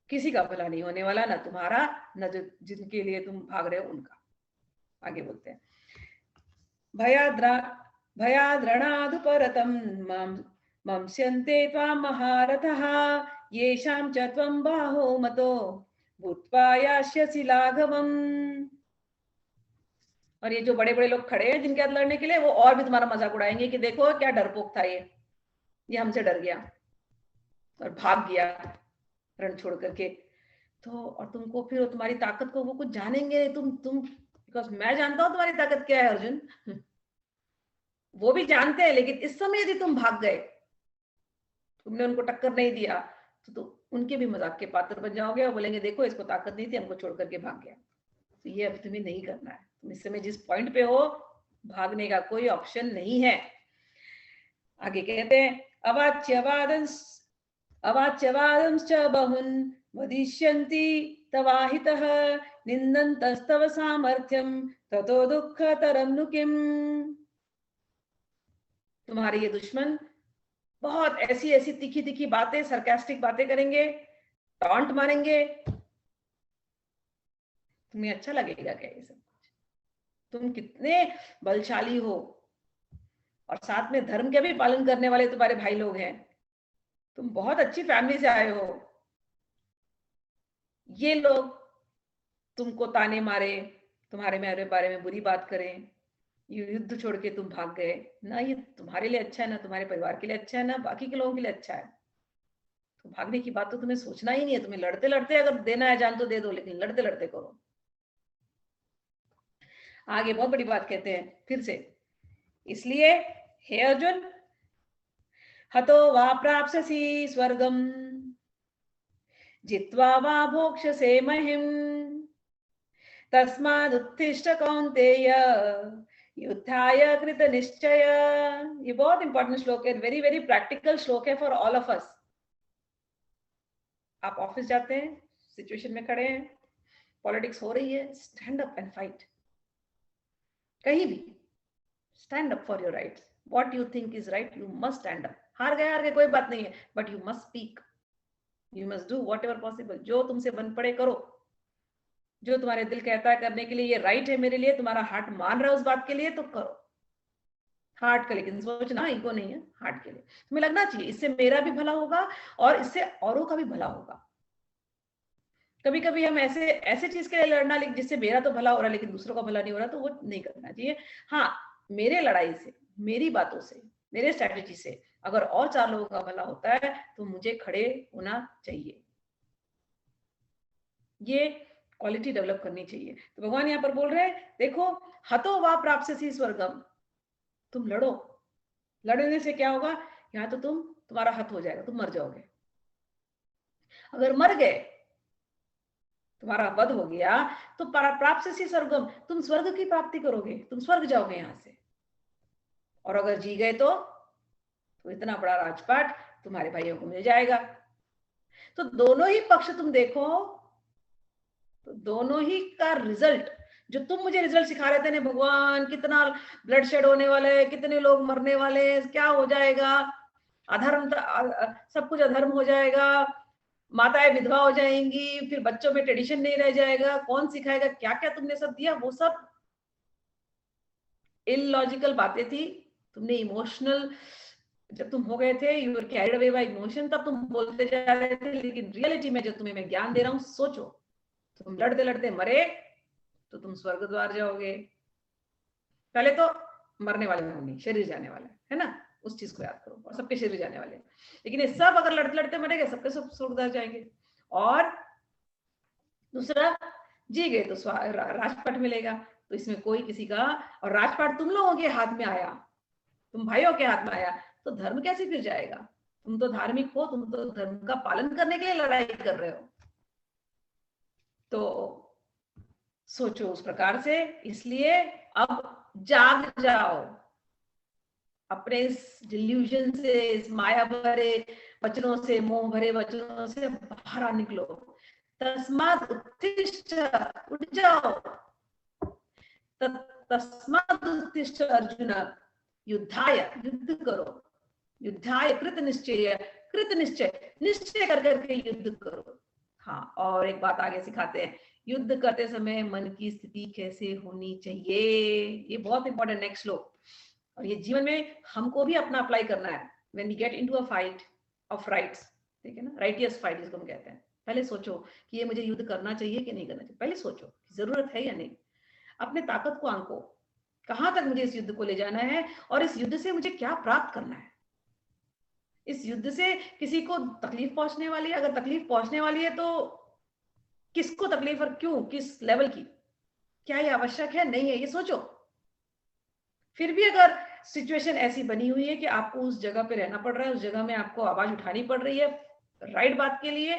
किसी का भला नहीं होने वाला, ना तुम्हारा, न जिनके लिए तुम भाग रहे हो उनका। आगे बोलते हैं भयाद्रणादुपरतं मंस्यन्ते त्वां महारथः येषां च त्वं बाहो मतो भूत्वा यास्यसि लाघवम्। और ये जो बड़े बड़े लोग खड़े हैं जिनके साथ लड़ने के लिए, वो और भी तुम्हारा मजाक उड़ाएंगे कि देखो क्या डरपोक था ये हमसे डर गया और भाग गया रण छोड़ करके। तो और तुमको फिर तुम्हारी ताकत को वो कुछ जानेंगे तुम बिकॉज मैं जानता हूं तुम्हारी ताकत क्या है अर्जुन, वो भी जानते हैं, लेकिन इस समय यदि तुम भाग गए, तुमने उनको टक्कर नहीं दिया, तो उनके भी मजाक के पात्र बन जाओगे और बोलेंगे देखो इसको ताकत नहीं थी, हमको छोड़ करके भाग गया। तो ये अब तुम्हें नहीं करना है। तुम इस समय जिस पॉइंट पे हो, भागने का कोई ऑप्शन नहीं है। आगे कहते हैं अवाच्यवादंश्च बहुन् वदिष्यन्ति तवाहितः निन्दन्तस्तव सामर्थ्यं ततो दुःखतरं नु किम्। तुम्हारे ये दुश्मन बहुत ऐसी ऐसी तीखी तीखी बातें, सरकास्टिक बातें करेंगे, टॉन्ट मारेंगे। तुम्हें अच्छा लगेगा क्या ये सब? तुम कितने बलशाली हो और साथ में धर्म के भी पालन करने वाले तुम्हारे भाई लोग हैं। तुम बहुत अच्छी फैमिली से आए हो। ये लोग तुमको ताने मारे, तुम्हारे मेरे बारे में बुरी बात करें, युद्ध छोड़ के तुम भाग गए ना, ये तुम्हारे लिए अच्छा है ना, तुम्हारे परिवार के लिए अच्छा है ना, बाकी के लोगों के लिए अच्छा है। तो भागने की बात तो तुम्हें सोचना ही नहीं है। तुम्हें लड़ते लड़ते अगर देना है जान तो दे दो, लेकिन लड़ते लड़ते करो। आगे बहुत बड़ी बात कहते हैं फिर से, इसलिए हे अर्जुन, हतो वा प्राप्स्यसि स्वर्गम जित्वा वा भोक्ष्यसे महिम् तस्मादुत्तिष्ठ कौन्तेय युद्धाय कृत निश्चय। ये बहुत इंपॉर्टेंट श्लोक है, वेरी वेरी प्रैक्टिकल श्लोक है फॉर ऑल ऑफ अस। आप ऑफिस जाते हैं, सिचुएशन में खड़े हैं, पॉलिटिक्स हो रही है, स्टैंड अप एंड फाइट। कहीं भी stand up for your rights. What you think is right, you must stand up. हार गए कोई बात नहीं है, but you must speak, you must do what ever possible. जो तुमसे बन पड़े करो, जो तुम्हारे दिल कहता है करने के लिए ये राइट है मेरे लिए, तुम्हारा हार्ट मान रहा है उस बात के लिए, तो करो हार्ट का। लेकिन सोचना ईगो नहीं है, हार्ट के लिए तुम्हें लगना चाहिए इससे मेरा भी भला होगा और इससे औरों का भी भला होगा। कभी कभी हम ऐसे चीज के लिए लड़ना जिससे मेरा तो भला हो रहा है लेकिन दूसरों का भला नहीं हो रहा, तो वो नहीं करना चाहिए। हाँ, मेरे लड़ाई से, मेरी बातों से, मेरे स्ट्रैटेजी से अगर और 4 लोगों का भला होता है तो मुझे खड़े होना चाहिए। ये क्वालिटी डेवलप करनी चाहिए। तो भगवान यहाँ पर बोल रहे हैं देखो, हतो वा प्राप्स्यसि स्वर्गम, तुम लड़ो। लड़ने से क्या होगा, यहाँ तो तुम्हारा हत हो जाएगा, तुम मर जाओगे। अगर मर गए, तुम्हारा वध हो गया, तो प्राप्स्यसि स्वर्गम, तुम स्वर्ग की प्राप्ति करोगे, तुम स्वर्ग जाओगे यहाँ से। और अगर जी गए तो इतना बड़ा राजपाट तुम्हारे भाइयों को मिल जाएगा। तो दोनों ही पक्ष तुम देखो, तो दोनों ही का रिजल्ट, जो तुम मुझे रिजल्ट सिखा रहे थे ना भगवान, कितना ब्लड शेड होने वाले है, कितने लोग मरने वाले हैं, क्या हो जाएगा, अधर्म, सब कुछ अधर्म हो जाएगा, माताएं विधवा हो जाएंगी, फिर बच्चों में ट्रेडिशन नहीं रह जाएगा, कौन सिखाएगा, क्या क्या तुमने सब दिया, वो सब इलॉजिकल बातें थी। तुमने इमोशनल, जब तुम हो गए थे, you were carried away by emotion, तब तुम बोलते जा रहे थे। लेकिन रियलिटी में जो तुम्हें मैं ज्ञान दे रहा हूँ, सोचो, तुम लड़ते लड़ते मरे तो तुम स्वर्ग द्वार जाओगे। पहले तो मरने वाले होंगे, शरीर जाने वाला है ना, उस चीज को याद करो, और सबके शरीर जाने वाले। लेकिन ये सब अगर लड़ते लड़ते मरेंगे, सबके सब स्वर्ग द्वार जाएंगे। और दूसरा, जी गए तो राजपाट मिलेगा। तो इसमें कोई किसी का, और राजपाट तुम लोगों के हाथ में आया, तुम भाइयों के हाथ में आया, तो धर्म कैसे फिर जाएगा? तुम तो धार्मिक हो, तुम तो धर्म का पालन करने के लिए लड़ाई कर रहे हो। तो सोचो उस प्रकार से। इसलिए अब जाग जाओ, अपने इस डिल्यूजन से, इस माया भरे वचनों से, मोह भरे वचनों से बाहर निकलो। तस्मात् उत्तिष्ठ, उठ जाओ। तस्मात् उत्तिष्ठ अर्जुन, युद्धाय, युद्ध करो। युद्धाय कृत निश्चय, कृत निश्चय, निश्चय कर करके युद्ध करो। हाँ, और एक बात आगे सिखाते हैं, युद्ध करते समय मन की स्थिति कैसे होनी चाहिए। ये बहुत इंपॉर्टेंट नेक्स्ट श्लोक, और ये जीवन में हमको भी अपना अप्लाई करना है। When we get into a fight of rights, ठीक है ना, राइटियस फाइट जिसको हम कहते हैं, पहले सोचो कि ये मुझे युद्ध करना चाहिए कि नहीं करना चाहिए। पहले सोचो जरूरत है या नहीं। अपने ताकत को आंको, कहां तक मुझे इस युद्ध को ले जाना है और इस युद्ध से मुझे क्या प्राप्त करना है। इस युद्ध से किसी को तकलीफ पहुंचने वाली है, अगर तकलीफ पहुंचने वाली है तो किसको तकलीफ और क्यों, किस लेवल की, क्या ये आवश्यक है, नहीं है, ये सोचो। फिर भी अगर सिचुएशन ऐसी बनी हुई है कि आपको उस जगह पे रहना पड़ रहा है, उस जगह में आपको आवाज उठानी पड़ रही है राइट बात के लिए,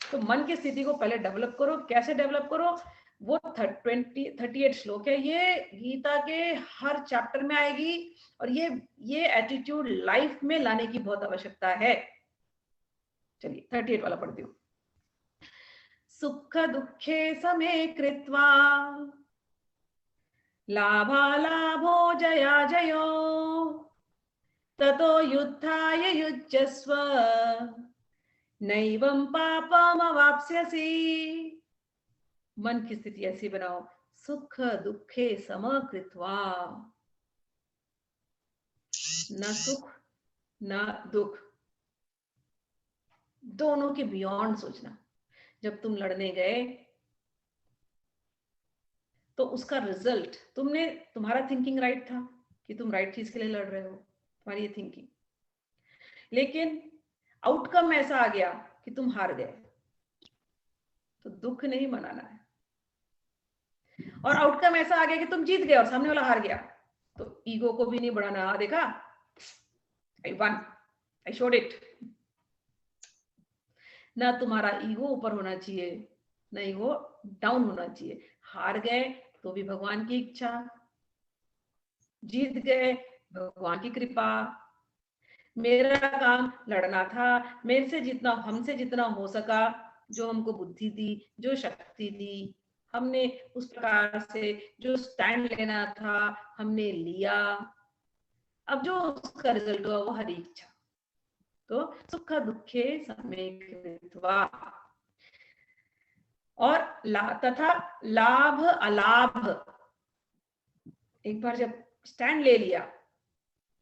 तो मन की स्थिति को पहले डेवलप करो। कैसे डेवलप करो, वो 38 श्लोक है, ये गीता के हर चैप्टर में आएगी और ये एटीट्यूड लाइफ में लाने की बहुत आवश्यकता है। चलिए 38 वाला पढ़ती हूँ। सुख दुखे समे कृत्वा लाभालाभो जया जयो ततो युद्धाय युज्यस्व नैवं पापमवाप्स्यसि। मन की स्थिति ऐसी बनाओ, सुख दुखे सम कृत्वा, न सुख न दुख, दोनों के बियॉन्ड सोचना। जब तुम लड़ने गए तो उसका रिजल्ट, तुम्हारा थिंकिंग राइट था कि तुम राइट चीज के लिए लड़ रहे हो, तुम्हारी ये थिंकिंग, लेकिन आउटकम ऐसा आ गया कि तुम हार गए, तो दुख नहीं मनाना है। और आउटकम ऐसा आ गया कि तुम जीत गए और सामने वाला हार गया, तो ईगो को भी नहीं बढ़ाना। देखा, I one, I showed it. ना तुम्हारा ईगो ऊपर होना चाहिए, ना ईगो डाउन होना चाहिए। हार गए तो भी भगवान की इच्छा, जीत गए भगवान की कृपा। मेरा काम लड़ना था, मेरे से जितना, हमसे जितना हो सका, जो हमको बुद्धि दी, जो शक्ति दी, हमने उस प्रकार से जो स्टैंड लेना था हमने लिया। अब जो उसका रिजल्ट हुआ वो हरी इच्छा। तो सुख दुखे समे कृत्वा, और तथा लाभ अलाभ, एक बार जब स्टैंड ले लिया,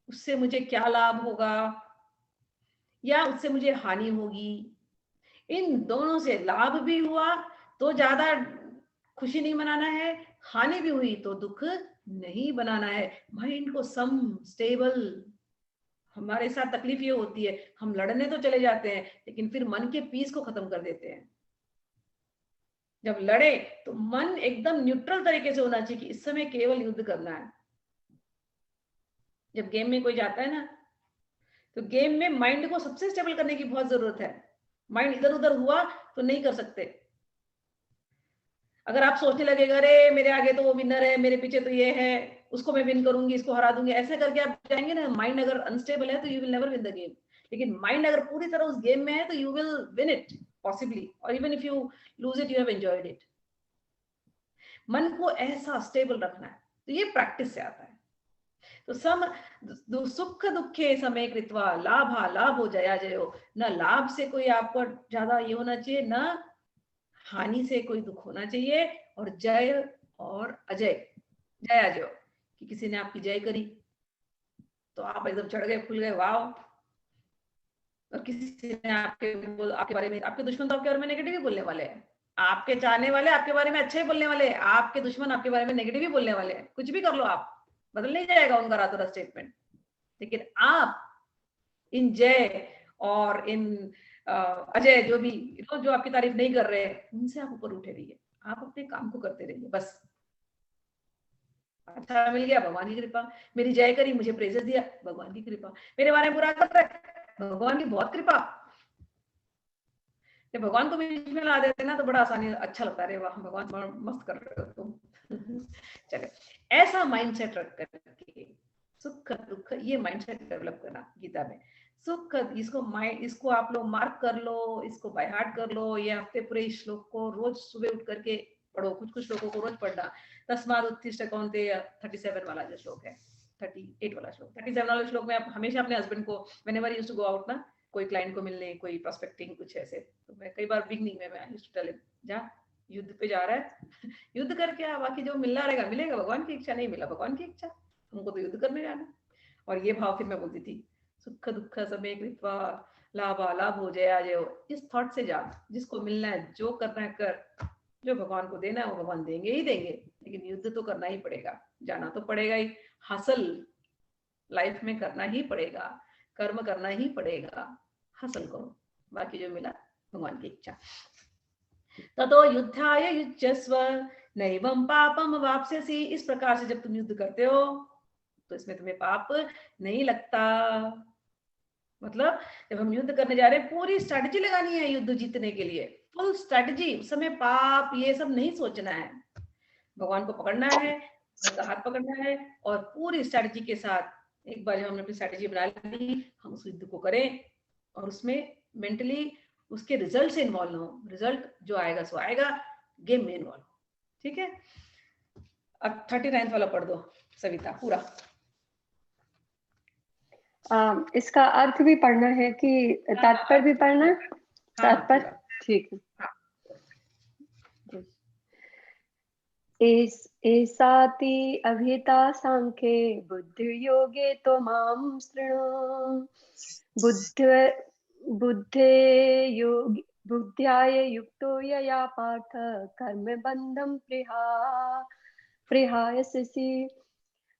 उससे मुझे क्या लाभ होगा या उससे मुझे हानि होगी, इन दोनों से लाभ भी हुआ तो ज्यादा खुशी नहीं मनाना है, हानि भी हुई तो दुख नहीं बनाना है। माइंड को सम, स्टेबल। हमारे साथ तकलीफ ये होती है, हम लड़ने तो चले जाते हैं लेकिन फिर मन के पीस को खत्म कर देते हैं। जब लड़े तो मन एकदम न्यूट्रल तरीके से होना चाहिए कि इस समय केवल युद्ध करना है। जब गेम में कोई जाता है ना, तो गेम में माइंड को सबसे स्टेबल करने की बहुत जरूरत है। माइंड इधर उधर हुआ तो नहीं कर सकते। अगर आप सोचने लगेगा अरे मेरे आगे तो वो विनर है, मेरे पीछे तो ये है, उसको मैं विन करूंगी, इसको हरा दूंगी, ऐसे करके आप जाएंगे ना, माइंड अगर अनस्टेबल है तो you will never win the game. लेकिन माइंड अगर पूरी तरह उस गेम में है तो you will win it possibly, और even if you lose it you have enjoyed it. मन को ऐसा स्टेबल रखना है, तो ये प्रैक्टिस से आता है। तो सुख दुखे समय कृत्वा लाभा लाभो जया जयो, न लाभ से कोई आपको ज्यादा ये होना चाहिए, न हानि से कोई दुख होना चाहिए। और जय और अजय, जया जयो, कि किसी ने आपकी जय करी तो आप एकदम चढ़ गए, फूल गए, वाह। और किसी ने आपके बारे में, आपके दुश्मन तो आपके बारे में नेगेटिव ही बोलने वाले हैं, आपके चाहने वाले आपके बारे में अच्छे ही बोलने वाले हैं, आपके दुश्मन आपके बारे में नेगेटिव ही बोलने वाले हैं। कुछ भी कर लो आप, बदल नहीं जाएगा उनका रातों रात स्टेटमेंट। लेकिन आप इन जय और इन अजय, जो भी जो आपकी तारीफ नहीं कर रहे हैं, उनसे आप ऊपर उठे रहिए, आप अपने काम को करते रहिए बस। अच्छा मिल गया, भगवान की कृपा। मेरी जय करी, मुझे प्रेजेस दिया, भगवान की कृपा। मेरे बारे में बुरा कर रहे, भगवान की बहुत कृपा। जब भगवान को बीच में ला देते ना तो बड़ा आसानी, अच्छा लगता है, वाह भगवान मस्त कर रहे हो तुम। चले, ऐसा माइंडसेट रख करके सुख दुख, ये माइंडसेट डेवलप करना गीता में। सुख, इसको आप लोग मार्क कर लो, इसको बाय हार्ट कर लो। ये हफ्ते पूरे इस श्लोक को रोज सुबह उठ करके पढ़ो, कुछ श्लोकों को रोज पढ़ना। तस्माद उत्तिष्ठ कौन्तेय 37 वाला जो श्लोक है, 38 वाला श्लोक, 37 वाले श्लोक में आप हमेशा अपने हस्बैंड को, whenever you used to go out ना, कोई क्लाइंट को मिलने, कोई प्रोस्पेक्टिंग, कुछ ऐसे, तो मैं कई बार बिगनिंग में I used to tell him, जा युद्ध पे जा रहा है युद्ध करके आ, बाकी जो मिलना रहेगा मिलेगा, भगवान की इच्छा, नहीं मिला भगवान की इच्छा, हमको तो युद्ध करने जाना। और ये भाव फिर मैं बोलती थी, सुख दुख समय कृत्वा लाभा लाभो जया जयो। इस थॉट से जा, जिसको मिलना है, जो करना है कर, जो भगवान को देना है वो भगवान देंगे ही देंगे, लेकिन युद्ध तो करना ही पड़ेगा, जाना तो पड़ेगा ही, हासिल लाइफ में करना ही पड़ेगा, कर्म करना ही पड़ेगा, हासिल करो, बाकी जो मिला भगवान की इच्छा। ततो युद्धाय युज्यस्व नैवं पापम वाप्स्यसि। इस प्रकार से जब तुम युद्ध करते हो तो इसमें तुम्हें पाप नहीं लगता। मतलब जब हम युद्ध करने जा रहे हैं पूरी स्ट्रैटेजी लगानी है युद्ध जीतने के लिए, फुल स्ट्रैटेजी, उस समय पाप ये सब नहीं सोचना है, भगवान को पकड़ना है, उनका हाथ पकड़ना है और पूरी स्ट्रैटेजी के साथ एक बार जब हमने अपनी स्ट्रैटेजी बना ली हम उस युद्ध को करें और उसमें मेंटली उसके रिजल्ट से इन्वॉल्व ना हो, रिजल्ट जो आएगा सो आएगा, गेम में इन्वॉल्व। ठीक है, अब 39 वाला पढ़ दो सविता पूरा। इसका अर्थ भी पढ़ना है कि तात्पर्य भी पढ़ना है? तात्पर्य ठीक है। एसाति अभिता सांख्ये बुद्धिर्योगे तो मां शृणु। बुद्ध्याय युक्तो यया पार्थ कर्म बंधम प्रहायसि।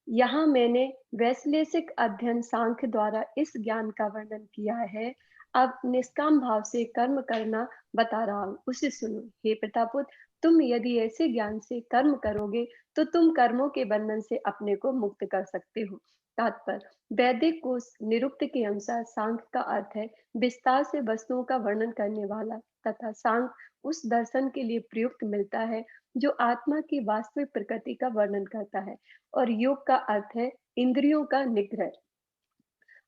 यहाँ मैंने वैश्लेषिक अध्ययन सांख्य द्वारा इस ज्ञान का वर्णन किया है। अब निष्काम भाव से कर्म करना बता रहा हूँ, उसे सुनो। हे प्रतापुत्र, तुम यदि ऐसे ज्ञान से कर्म करोगे तो तुम कर्मों के बंधन से अपने को मुक्त कर सकते हो। तात्पर्य, वैदिक कोश निरुक्त के अनुसार सांख्य का अर्थ है विस्तार से वस्तुओं का वर्णन करने वाला, तथा सांख्य उस दर्शन के लिए प्रयुक्त मिलता है जो आत्मा की वास्तविक प्रकृति का वर्णन करता है, और योग का अर्थ है इंद्रियों का निग्रह।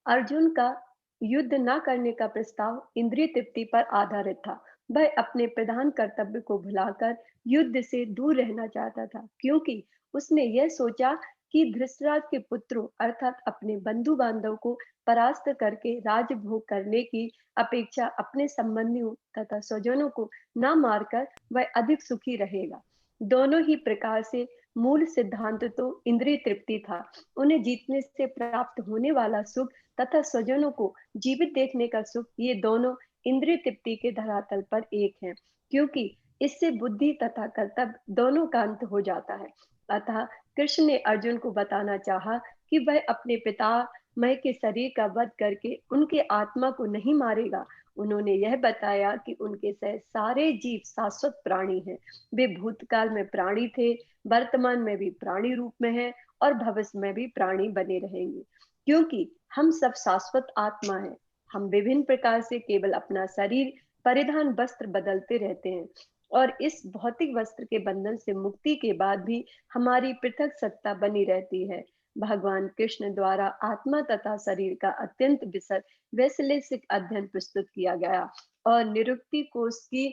अर्जुन का युद्ध न करने का प्रस्ताव इंद्रिय तृप्ति पर आधारित था। वह अपने प्रधान कर्तव्य को भुलाकर युद्ध से दूर रहना चाहता था, क्योंकि उसने यह सोचा कि धृतराज के पुत्रों अर्थात अपने बंधु बांधव को परास्त करके राजभोग करने की अपेक्षा अपने संबंधियों तथा स्वजनों को न मारकर वह अधिक सुखी रहेगा। दोनों ही प्रकार से मूल सिद्धांत तो इंद्रिय तृप्ति था। उन्हें जीतने से प्राप्त होने वाला सुख तथा स्वजनों को जीवित देखने का सुख, ये दोनों इंद्रिय तृप्ति के धरातल पर एक हैं, क्योंकि इससे बुद्धि तथा कर्तव्य दोनों का अंत हो जाता है। अतः कृष्ण ने अर्जुन को बताना चाहा कि वह अपने पितामह के शरीर का वध करके उनके आत्मा को नहीं मारेगा। उन्होंने यह बताया कि उनके सह सारे जीव शाश्वत प्राणी हैं। वे भूतकाल में प्राणी थे, वर्तमान में भी प्राणी रूप में हैं और भविष्य में भी प्राणी बने रहेंगे, क्योंकि हम सब शाश्वत आत्मा हैं। हम विभिन्न प्रकार से केवल अपना शरीर परिधान वस्त्र बदलते रहते हैं, और इस भौतिक वस्त्र के बंधन से मुक्ति के बाद भी हमारी पृथक सत्ता बनी रहती है। भगवान कृष्ण द्वारा आत्मा तथा शरीर का अत्यंत विशद वैश्लेषिक अध्ययन प्रस्तुत किया गया, और निरुक्ति कोश की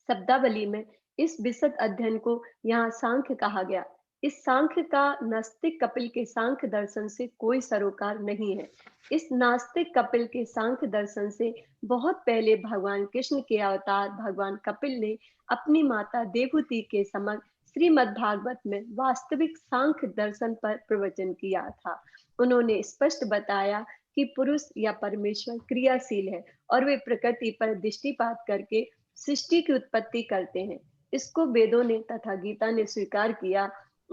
शब्दावली में इस विशद अध्ययन को यहाँ सांख्य कहा गया। इस सांख्य का नास्तिक कपिल के सांख्य दर्शन से कोई सरोकार नहीं है। इस नास्तिक कपिल के सांख्य दर्शन से बहुत पहले भगवान कृष्ण के अवतार भगवान कपिल ने अपनी माता देवहूति के समक्ष श्रीमद्भागवत में वास्तविक सांख्य दर्शन पर प्रवचन किया था। उन्होंने स्पष्ट बताया कि पुरुष या परमेश्वर क्रियाशील है और वे प्रकृति पर दृष्टिपात करके सृष्टि की उत्पत्ति करते हैं। इसको वेदों ने तथा गीता ने स्वीकार किया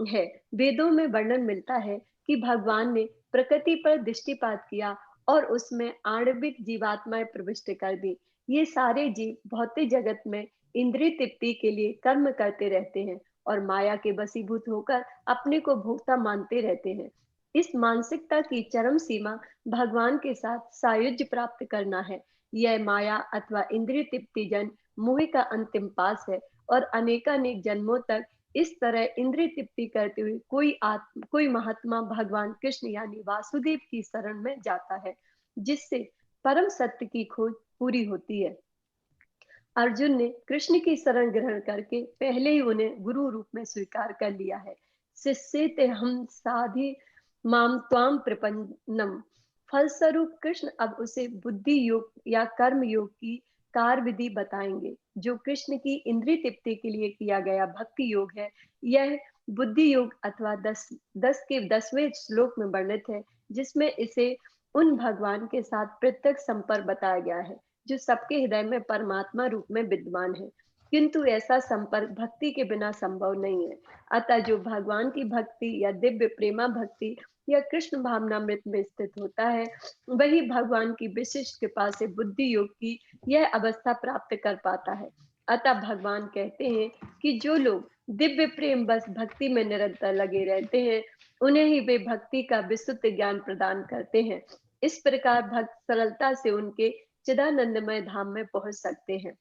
है। वेदों में वर्णन मिलता है कि भगवान ने प्रकृति पर दृष्टिपात किया और उसमें आणविक जीवात्माएं प्रविष्ट कर दी। ये सारे जीव भौतिक जगत में इंद्रिय तृप्ति के लिए कर्म करते रहते हैं और माया के वशीभूत होकर अपने को भोक्ता मानते रहते हैं। इस मानसिकता की चरम सीमा भगवान के साथ सायुज्य प्राप्त करना है। यह माया अथवा इंद्रिय तृप्ति जन मोह का अंतिम पास है, और अनेकानेक जन्मों तक इस तरह इंद्रिय तृप्ति करते हुए कोई महात्मा भगवान कृष्ण यानी वासुदेव की शरण में जाता है, जिससे परम सत्य की खोज पूरी होती है। अर्जुन ने कृष्ण की शरण ग्रहण करके पहले ही उन्हें गुरु रूप में स्वीकार कर लिया है। शिष्य ते हम साधि माम त्वाम प्रपन्नम। फलस्वरूप कृष्ण अब उसे बुद्धि योग या कर्म योग की कार्य विधि बताएंगे, जो कृष्ण की इंद्रिय तृप्ति के लिए किया गया भक्ति योग है। यह बुद्धि योग अथवा 10 के 10वें श्लोक में वर्णित है, जिसमें इसे उन भगवान के साथ प्रत्यक्ष संपर्क बताया गया है जो सबके हृदय में परमात्मा रूप में विद्यमान है। किंतु ऐसा संपर्क भक्ति के बिना संभव नहीं है। अतः जो भगवान की भक्ति या दिव्य प्रेमा भक्ति या कृष्ण भावनामृत में स्थित होता है, वही भगवान की विशिष्ट कृपा से बुद्धि योग की यह अवस्था प्राप्त कर पाता है। अतः भगवान कहते हैं कि जो लोग दिव्य प्रेम बस भक्ति में निरंतर लगे रहते हैं, उन्हें ही वे भक्ति का विस्तृत ज्ञान प्रदान करते हैं। इस प्रकार भक्त सरलता से उनके चिदानंदमय धाम में पहुंच सकते हैं।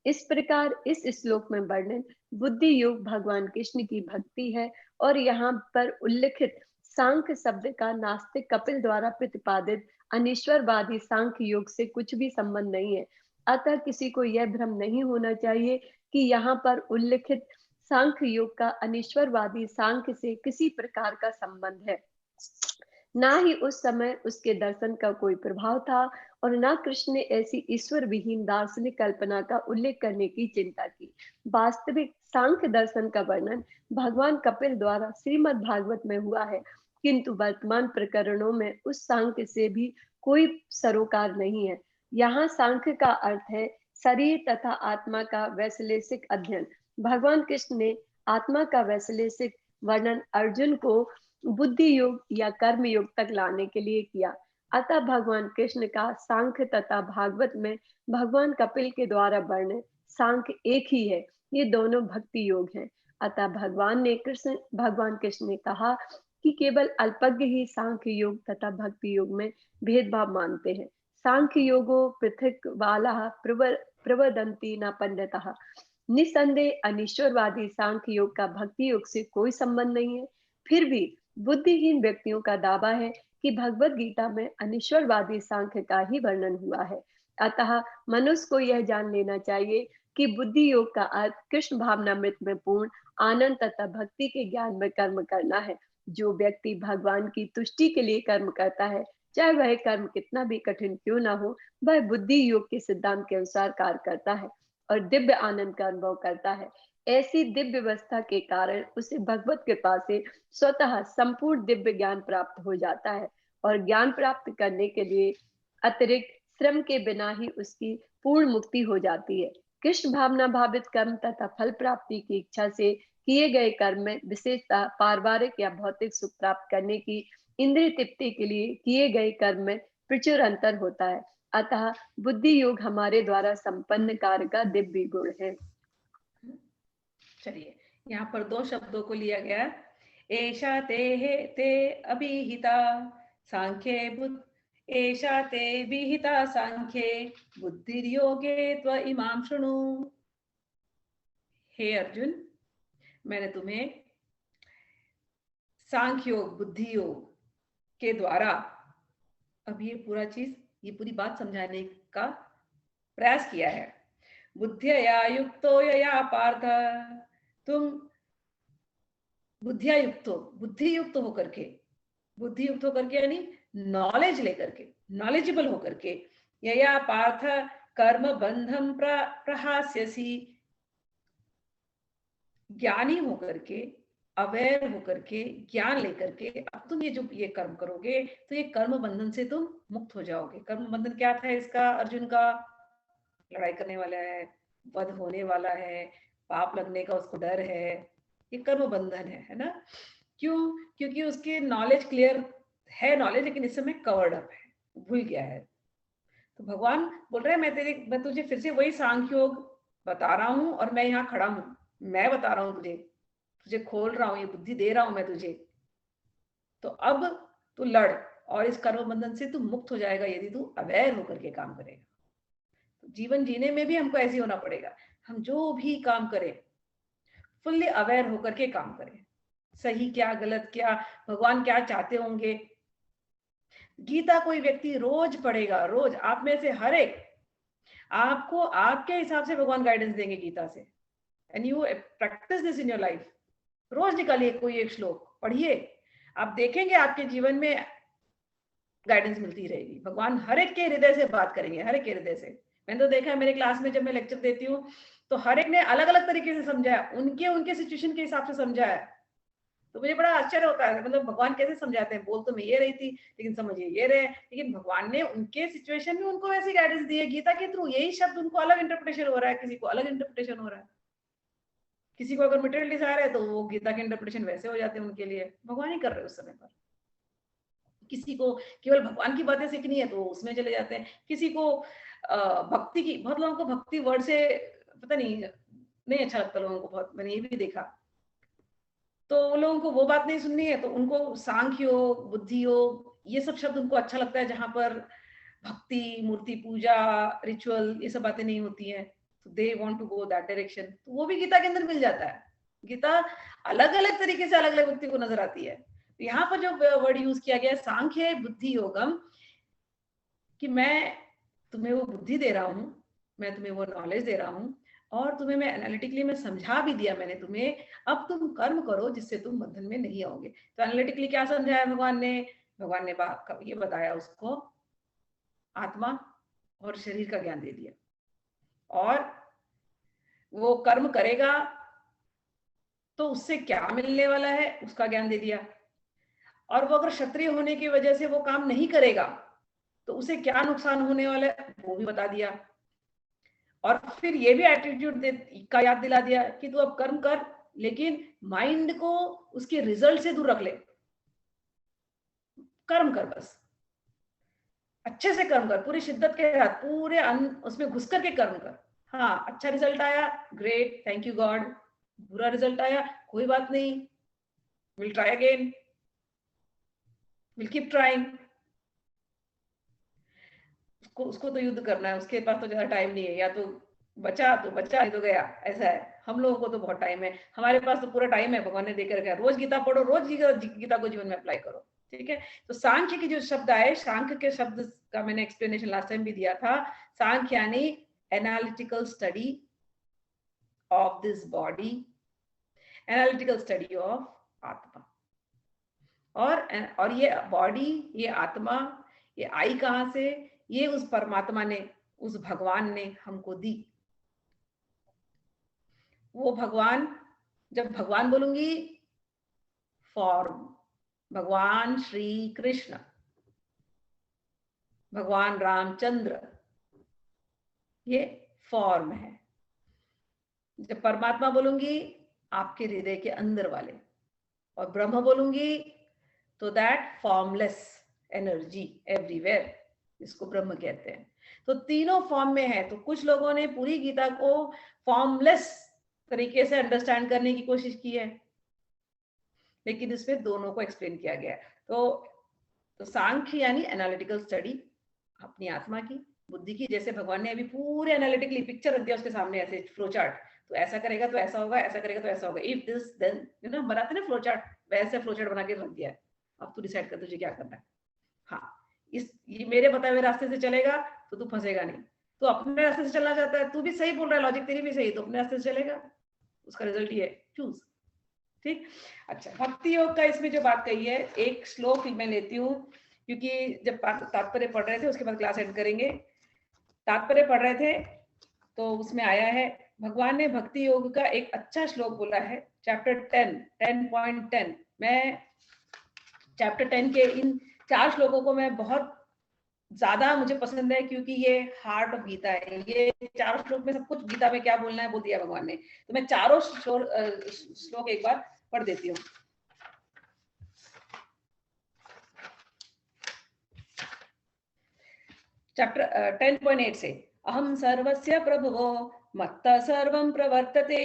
इस प्रकार इस श्लोक में वर्णन बुद्धि योग भगवान कृष्ण की भक्ति है और यहाँ पर उल्लिखित सांख्य शब्द का नास्तिक कपिल द्वारा प्रतिपादित अनिश्वरवादी सांख्य योग से कुछ भी संबंध नहीं है। अतः किसी को यह भ्रम नहीं होना चाहिए कि यहाँ पर उल्लिखित सांख्य योग का अनिश्वरवादी सांख्य से किसी प्रकार का संबंध है। ना ही उस समय उसके दर्शन का कोई प्रभाव था और ना कृष्ण ने ऐसी ईश्वर विहीन दार्शनिक कल्पना का उल्लेख करने की चिंता की। वास्तविक सांख्य दर्शन का वर्णन भगवान कपिल द्वारा श्रीमद् भागवत में हुआ है, किंतु वर्तमान प्रकरणों में उस सांख्य से भी कोई सरोकार नहीं है। यहाँ सांख्य का अर्थ है शरीर तथा आत्मा का वैश्लेषिक अध्ययन। भगवान कृष्ण ने आत्मा का वैश्लेषिक वर्णन अर्जुन को बुद्धि योग या कर्म योग तक लाने के लिए किया। अतः भगवान कृष्ण का सांख्य तथा भागवत में भगवान कपिल के द्वारा वर्णित सांख्य एक ही है। ये दोनों भक्ति योग हैं। अतः भगवान कृष्ण ने कहा कि केवल अल्पज्ञ ही सांख्य योग तथा भक्ति योग में भेदभाव मानते हैं। सांख्य योगो पृथक वाला प्रवदंती न पंडितः। निसंदेह अनिश्वरवादी सांख्य योग का भक्ति योग से कोई संबंध नहीं है। फिर भी बुद्धिहीन व्यक्तियों का दावा है कि भगवत गीता में अनिश्वरवादी सांख्य का ही वर्णन हुआ है। अतः मनुष्य को यह जान लेना चाहिए कि बुद्धि योग का अर्थ कृष्ण भावनामृत में पूर्ण आनंद तथा भक्ति के ज्ञान में कर्म करना है। जो व्यक्ति भगवान की तुष्टि के लिए कर्म करता है, चाहे वह कर्म कितना भी कठिन क्यों ना हो, वह बुद्धि योग के सिद्धांत के अनुसार कार्य करता है और दिव्य आनंद का अनुभव करता है। ऐसी दिव्य व्यवस्था के कारण उसे भगवत कृपा से स्वतः संपूर्ण दिव्य ज्ञान प्राप्त हो जाता है और ज्ञान प्राप्त करने के लिए अतिरिक्त श्रम के बिना ही उसकी पूर्ण मुक्ति हो जाती है। कृष्ण भावना भावित कर्म तथा फल प्राप्ति की इच्छा से किए गए कर्म में विशेषतः पारिवारिक या भौतिक सुख प्राप्त करने की इंद्रिय तृप्ति के लिए किए गए कर्म में प्रचुर अंतर होता है। अतः बुद्धि योग हमारे द्वारा संपन्न कार्य का दिव्य गुण है। चलिए, यहाँ पर दो शब्दों को लिया गया। एषा ते अभिहिता सांख्ये एषा ते विहिता सांख्ये बुद्धिर्योगे त्व इमां शृणु। हे अर्जुन, मैंने तुम्हें सांख्य योग बुद्धि योग के द्वारा अब ये पूरी बात समझाने का प्रयास किया है। बुद्धिया युक्तो यया पार्थ, तुम बुद्धि युक्त होकर के यानी नॉलेज लेकर के, नॉलेजेबल होकर के, यया पार्थ कर्म बंधम प्रहास्यसि, ज्ञानी होकर के, अवेयर होकर के, ज्ञान लेकर के अब तुम ये कर्म करोगे तो ये कर्म बंधन से तुम मुक्त हो जाओगे। कर्म बंधन क्या था इसका? अर्जुन का लड़ाई करने वाला है, वध होने वाला है, पाप लगने का उसको डर है, ये कर्म बंधन है ना। क्यों? क्योंकि उसके नॉलेज क्लियर है, नॉलेज लेकिन इस समय कवर्ड अप है, भूल गया है। तो भगवान बोल रहे हैं मैं तुझे फिर से वही सांख्य योग बता रहा हूं और मैं यहाँ खड़ा हूं, मैं बता रहा हूं तुझे खोल रहा हूं, ये बुद्धि दे रहा हूं मैं तुझे। तो अब तू लड़ और इस कर्म बंधन से तू मुक्त हो जाएगा यदि तू अवेयर होकर के काम करेगा। तो जीवन जीने में भी हमको ऐसे होना पड़ेगा, हम जो भी काम करें फुल्ली अवेयर होकर के काम करें, सही क्या गलत क्या, भगवान क्या चाहते होंगे। गीता कोई व्यक्ति रोज पढ़ेगा, रोज आप में से हर एक आपको आपके हिसाब से भगवान गाइडेंस देंगे गीता से, and you practice this in your life. रोज निकालिए कोई एक श्लोक पढ़िए, आप देखेंगे आपके जीवन में गाइडेंस मिलती रहेगी। भगवान हर एक के हृदय से बात करेंगे, हर एक के हृदय से। मैंने तो देखा है मेरे क्लास में जब मैं लेक्चर देती हूँ तो हर एक ने अलग अलग तरीके से समझाया, उनके सिचुएशन के हिसाब से समझाया। तो मुझे बड़ा आश्चर्य होता है, मतलब भगवान कैसे समझाते हैं। बोल तो मैं ये रही थी लेकिन समझिए ये रहे, लेकिन भगवान ने उनके सिचुएशन में उनको वैसी गाइडेंस दी है। गीता के थ्रू यही शब्द उनको अलग इंटरप्रिटेशन हो रहा है, किसी को अलग इंटरप्रिटेशन हो रहा है। किसी को अगर मटेरियल डिजायर है तो वो गीता के इंटरप्रिटेशन वैसे हो जाते हैं उनके लिए, भगवान ही कर रहे हैं उस समय पर। किसी को केवल भगवान की बातें सीखनी है तो उसमें चले जाते हैं, किसी को भक्ति की, बहुत लोगों को भक्ति वर्ड से पता नहीं अच्छा लगता लोगों को, बहुत मैंने ये भी देखा, तो वो लोगों को वो बात नहीं सुननी है तो उनको सांख्य योग, बुद्धि योग, ये सब शब्द उनको अच्छा लगता है, जहां पर भक्ति, मूर्ति पूजा, रिचुअल, ये सब बातें नहीं होती हैं, तो they want to go that direction, तो वो भी गीता के अंदर मिल जाता है। गीता अलग अलग तरीके से अलग अलग व्यक्ति को नजर आती है। तो यहाँ पर जो वर्ड यूज किया गया है सांख्य बुद्धि योगम, कि मैं तुम्हें वो बुद्धि दे रहा हूँ, मैं तुम्हें वो नॉलेज दे रहा हूँ, और तुम्हें मैं एनालिटिकली मैं समझा भी दिया मैंने तुम्हें, अब तुम कर्म करो जिससे तुम बंधन में नहीं आओगे। तो एनालिटिकली क्या समझाया भगवान ने ये बताया उसको आत्मा और शरीर का ज्ञान दे दिया, और वो कर्म करेगा तो उससे क्या मिलने वाला है उसका ज्ञान दे दिया, और वो अगर क्षत्रिय होने की वजह से वो काम नहीं करेगा तो उसे क्या नुकसान होने वाला है वो भी बता दिया, और फिर ये भी एटीट्यूड का याद दिला दिया कि तू अब कर्म कर, लेकिन माइंड को उसके रिजल्ट से दूर रख ले, कर्म कर, बस अच्छे से कर्म कर, पूरी शिद्दत के साथ, पूरे उसमें घुस करके कर्म कर। हाँ, अच्छा रिजल्ट आया, ग्रेट, थैंक यू गॉड, बुरा रिजल्ट आया, कोई बात नहीं, will try again, will keep trying. उसको तो युद्ध करना है, उसके पास तो ज्यादा टाइम नहीं है, या तो बचा नहीं तो गया, ऐसा है। हम लोगों को तो बहुत टाइम है, हमारे पास तो पूरा टाइम है, भगवान ने देकर गया, रोज गीता पढ़ो, रोज गीता को जीवन में अप्लाई करो, ठीक है। तो सांख्य के जो शब्द आए, सांख्य के शब्द का मैंने एक्सप्लेनेशन लास्ट टाइम भी दिया था। सांख्य यानी analytical study of this body, analytical study of आत्मा, और ये बॉडी, ये आत्मा, ये आई कहां से, ये उस परमात्मा ने, उस भगवान ने हमको दी। वो भगवान, जब भगवान बोलूंगी फॉर्म, भगवान श्री कृष्ण, भगवान रामचंद्र, ये फॉर्म है। जब परमात्मा बोलूंगी आपके हृदय के अंदर वाले, और ब्रह्म बोलूंगी तो दैट फॉर्मलेस एनर्जी एवरीवेयर, इसको ब्रह्म कहते हैं। तो तीनों फॉर्म में है। तो कुछ लोगों ने पूरी गीता को फॉर्मलेस तरीके से अंडरस्टैंड करने की कोशिश की है, लेकिन इसमें दोनों को एक्सप्लेन किया गया है। तो सांख्य यानी एनालिटिकल स्टडी अपनी आत्मा की, बुद्धि की, जैसे भगवान ने अभी पूरे एनालिटिकली पिक्चर रख दिया उसके सामने, ऐसे फ्लो चार्ट, तो ऐसा करेगा तो ऐसा होगा, ऐसा करेगा तो ऐसा होगा, इफ दिस देन, बनाते ना फ्लो चार्ट, वैसे फ्लो चार्ट बना के रख दिया है। अब तू डिसाइड कर तुझे क्या करना है। हाँ, ये मेरे बताए हुए रास्ते से चलेगा तो तू फंसेगा नहीं, तो अपने रास्ते से चलना चाहता है, तू भी सही बोल रहा है, लॉजिक तेरी भी सही, तो अपने रास्ते से चलेगा, उसका रिजल्ट ये है, चूज, ठीक। अच्छा, भक्ति योग का इसमें जो बात कही है, एक श्लोक मैं लेती हूँ, क्योंकि जब तात्पर्य पढ़ रहे थे उसके बाद क्लास एंड करेंगे, तात्पर्य पढ़ रहे थे तो उसमें आया है, भगवान ने भक्ति योग का एक अच्छा श्लोक बोला है, चैप्टर 10.10। मैं चैप्टर 10 के इन 4 श्लोकों को मैं बहुत ज्यादा मुझे पसंद है, क्योंकि ये हार्ट ऑफ गीता है। ये 4 श्लोक में सब कुछ गीता में क्या बोलना है बोल दिया भगवान ने। तो मैं चारों श्लोक एक बार पढ़ देती हूँ। चैप्टर 10.8 से, अहम सर्वस्य प्रभुवो मत्तः सर्वं प्रवर्तते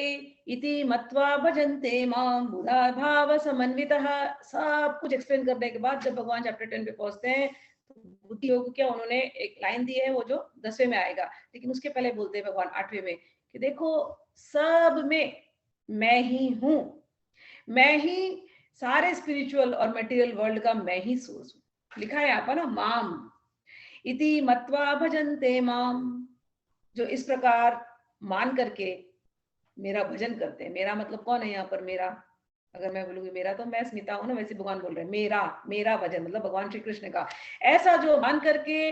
इति मत्वा भजन्ते मां बुधा भाव समन्वितः। सब कुछ एक्सप्लेन करने के बाद जब भगवान चैप्टर 10 पे पहुंचते हैं, तो बुद्धि योग क्या उन्होंने एक लाइन दी है, वो जो 10वें में आएगा, लेकिन उसके पहले बोलते हैं भगवान 8वें में कि देखो सब में मैं ही हूं, मैं ही सारे स्पिरिचुअल और मटेरियल वर्ल्ड का मैं ही सोर्स हूं। लिखा है यहाँ पर ना, माम इति मत्वा भजन्ते माम, जो इस प्रकार मान करके मेरा भजन करते हैं। मेरा मतलब कौन है यहाँ पर? मेरा, अगर मैं बोलूंगी मेरा तो मैं स्मिता हूं ना, वैसे भगवान बोल रहे हैं मेरा भजन, मतलब भगवान श्री कृष्ण का। ऐसा जो मान करके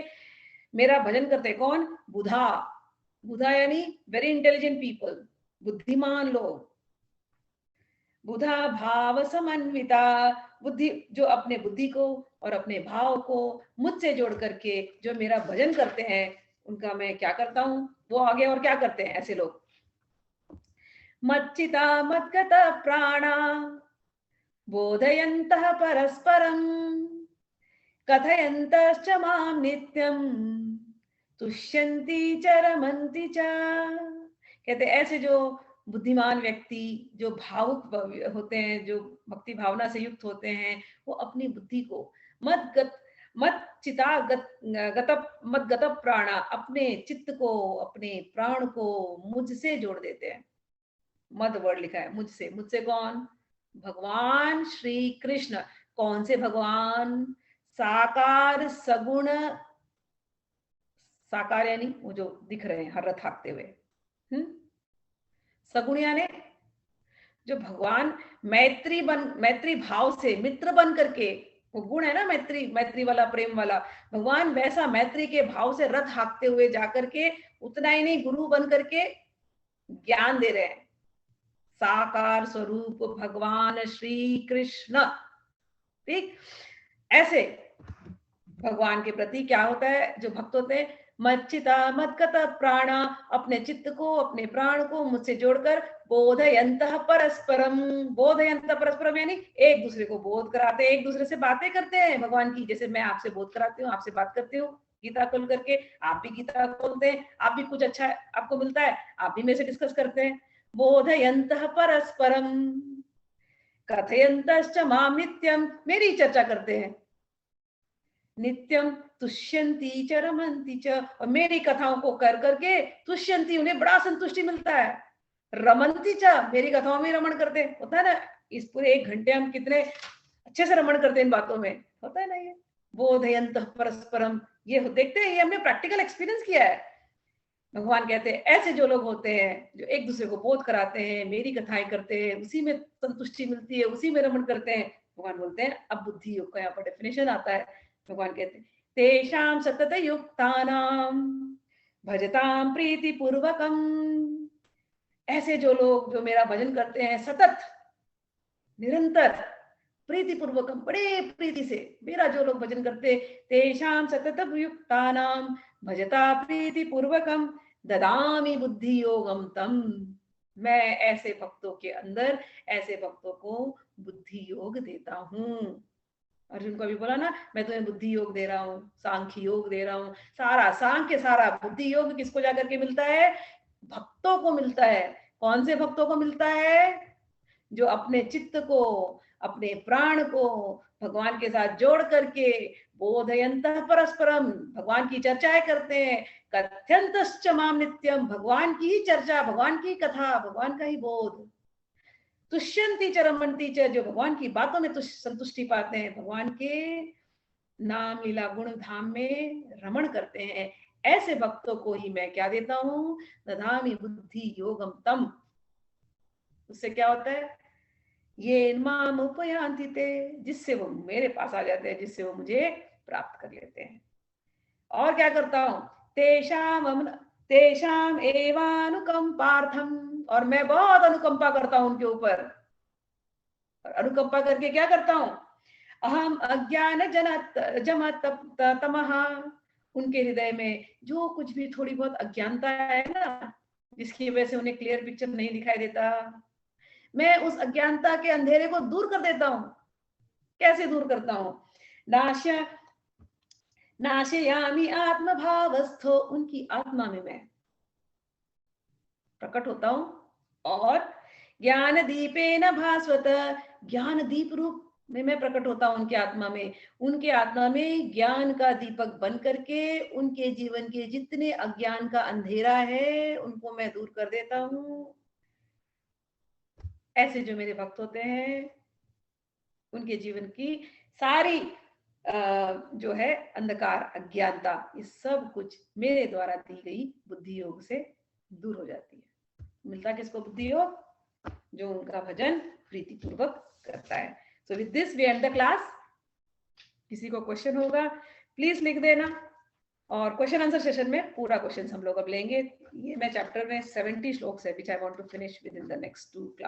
मेरा भजन करते हैं, कौन? बुधा यानी वेरी इंटेलिजेंट पीपल, बुद्धिमान लोग। बुधा भाव समन्विता, बुद्धि जो अपने बुद्धि को और अपने भाव को मुझसे जोड़ करके जो मेरा भजन करते हैं, उनका मैं क्या करता हूं, वो आगे और क्या करते हैं ऐसे लोग। मच्चिता मद्गत प्राणा बोधयन्तः परस्परं कथयन्तश्च मां नित्यं तुष्यन्ति च रमन्ति च। कहते ऐसे जो बुद्धिमान व्यक्ति जो भावुक होते हैं, जो भक्ति भावना से युक्त होते हैं, वो अपनी बुद्धि को मद्गत प्राणा, अपने चित्त को, अपने प्राण को मुझसे जोड़ देते हैं। मद वर्ड लिखा है, मुझसे। मुझसे कौन? भगवान श्री कृष्ण। कौन से भगवान? साकार सगुण, साकार यानी वो जो दिख रहे हैं हर रथ हाँकते हुए, सगुण यानी जो भगवान मैत्री भाव से मित्र बन करके, वो गुण है ना मैत्री वाला, प्रेम वाला। भगवान वैसा मैत्री के भाव से रथ हाँकते हुए जाकर के, उतना ही नहीं, गुरु बन करके ज्ञान दे रहे हैं। साकार स्वरूप भगवान श्री कृष्ण। ठीक, ऐसे भगवान के प्रति क्या होता है? जो भक्त होते हैं, मच्चिता मद्गत प्राणा, अपने चित्त को, अपने प्राण को मुझसे जोड़कर बोधयन्तः परस्परम। बोधयन्तः परस्परम यानी एक दूसरे को बोध कराते हैं, एक दूसरे से बातें करते हैं भगवान की। जैसे मैं आपसे बोध कराती हूँ, आपसे बात करती हूँ गीता खोल करके, आप भी गीता खोलते हैं, आप भी कुछ अच्छा आपको मिलता है, आप भी मेरे से डिस्कस करते हैं। बोधयन्तः परस्परम कथयन्तश्च मां नित्यम, मेरी चर्चा करते हैं। नित्यम तुष्यन्ति च रमन्ति च, और मेरी कथाओं को कर करके तुष्यन्ति, उन्हें बड़ा संतुष्टि मिलता है। रमन्ति च, मेरी कथाओं में रमण करते हैं। होता है ना, इस पूरे 1 घंटे हम कितने अच्छे से रमण करते हैं इन बातों में, होता है ना ये। बोधयन्तः परस्परम, ये देखते हैं, ये हमने प्रैक्टिकल एक्सपीरियंस किया है। भगवान कहते हैं ऐसे जो लोग होते हैं जो एक दूसरे को बोध कराते हैं, मेरी कथाएं करते हैं, उसी में संतुष्टि मिलती है, उसी में रमण करते हैं। भगवान बोलते हैं, अब बुद्धि योग का यहाँ पर डेफिनेशन आता है। भगवान कहते हैं तेषां सतत युक्तानां भजतां प्रीति पूर्वकम। ऐसे जो लोग जो मेरा भजन करते हैं सतत, निरंतर, प्रीति पूर्वकम, बड़े प्रीति से मेरा जो लोग भजन करते, तेषां सतत युक्तानां भजता प्रीति पूर्वकम ददामि बुद्धि योगम तम। मैं ऐसे भक्तों के अंदर, ऐसे भक्तों को बुद्धि योग देता हूँ। अर्जुन को भी बोला ना, मैं तुम्हें बुद्धि योग दे रहा हूँ, सांख्य योग दे रहा हूँ। सारा सांख्य, सारा बुद्धि योग किसको जाकर के मिलता है? भक्तों को मिलता है। कौन से भक्तों को मिलता है? जो अपने चित्त को, अपने प्राण को भगवान के साथ जोड़ करके बोधयन्तः परस्परम, भगवान की चर्चाएं करते हैं। कथयन्तश्च मां नित्यम, भगवान की ही चर्चा, भगवान की कथा, भगवान का ही बोध। तुष्यन्ति च रमन्ति च, जो भगवान की बातों में संतुष्टि पाते हैं, भगवान के नाम लीला गुण धाम में रमण करते हैं, ऐसे भक्तों को ही मैं क्या देता हूँ? ददामि बुद्धि योगम तम। उससे क्या होता है? ये माम उपयान्ति ते, जिससे वो मेरे पास आ जाते हैं, जिससे वो मुझे प्राप्त कर लेते हैं। और क्या करता हूँ? तेषाम एवानुकंपार्थम, और मैं बहुत अनुकंपा करता हूं उनके ऊपर। अनुकंपा करके क्या करता हूं? अहम अज्ञान जमत तमः, उनके हृदय में जो कुछ भी थोड़ी बहुत अज्ञानता है ना, जिसकी वजह से उन्हें क्लियर पिक्चर नहीं दिखाई देता, मैं उस अज्ञानता के अंधेरे को दूर कर देता हूं। कैसे दूर करता हूं? नाशयामि आत्मभावस्थो, उनकी आत्मा में मैं प्रकट होता हूं। और ज्ञान दीपेन भास्वत, ज्ञान दीप रूप में मैं प्रकट होता हूं उनके आत्मा में। उनके आत्मा में ज्ञान का दीपक बन करके उनके जीवन के जितने अज्ञान का अंधेरा है उनको मैं दूर कर देता हूं। ऐसे जो मेरे भक्त होते हैं उनके जीवन की सारी जो है अंधकार, अज्ञानता, ये सब कुछ मेरे द्वारा दी गई बुद्धि योग से दूर हो जाती है। मिलता किसको बुद्धि योग? जो उनका भजन प्रीति पूर्वक करता है। So with this we end the class. किसी को क्वेश्चन होगा प्लीज लिख देना, और क्वेश्चन आंसर सेशन में पूरा क्वेश्चन हम लोग अब लेंगे। ये मैं चैप्टर में 70 श्लोक है, which I want to finish within the next 2 class.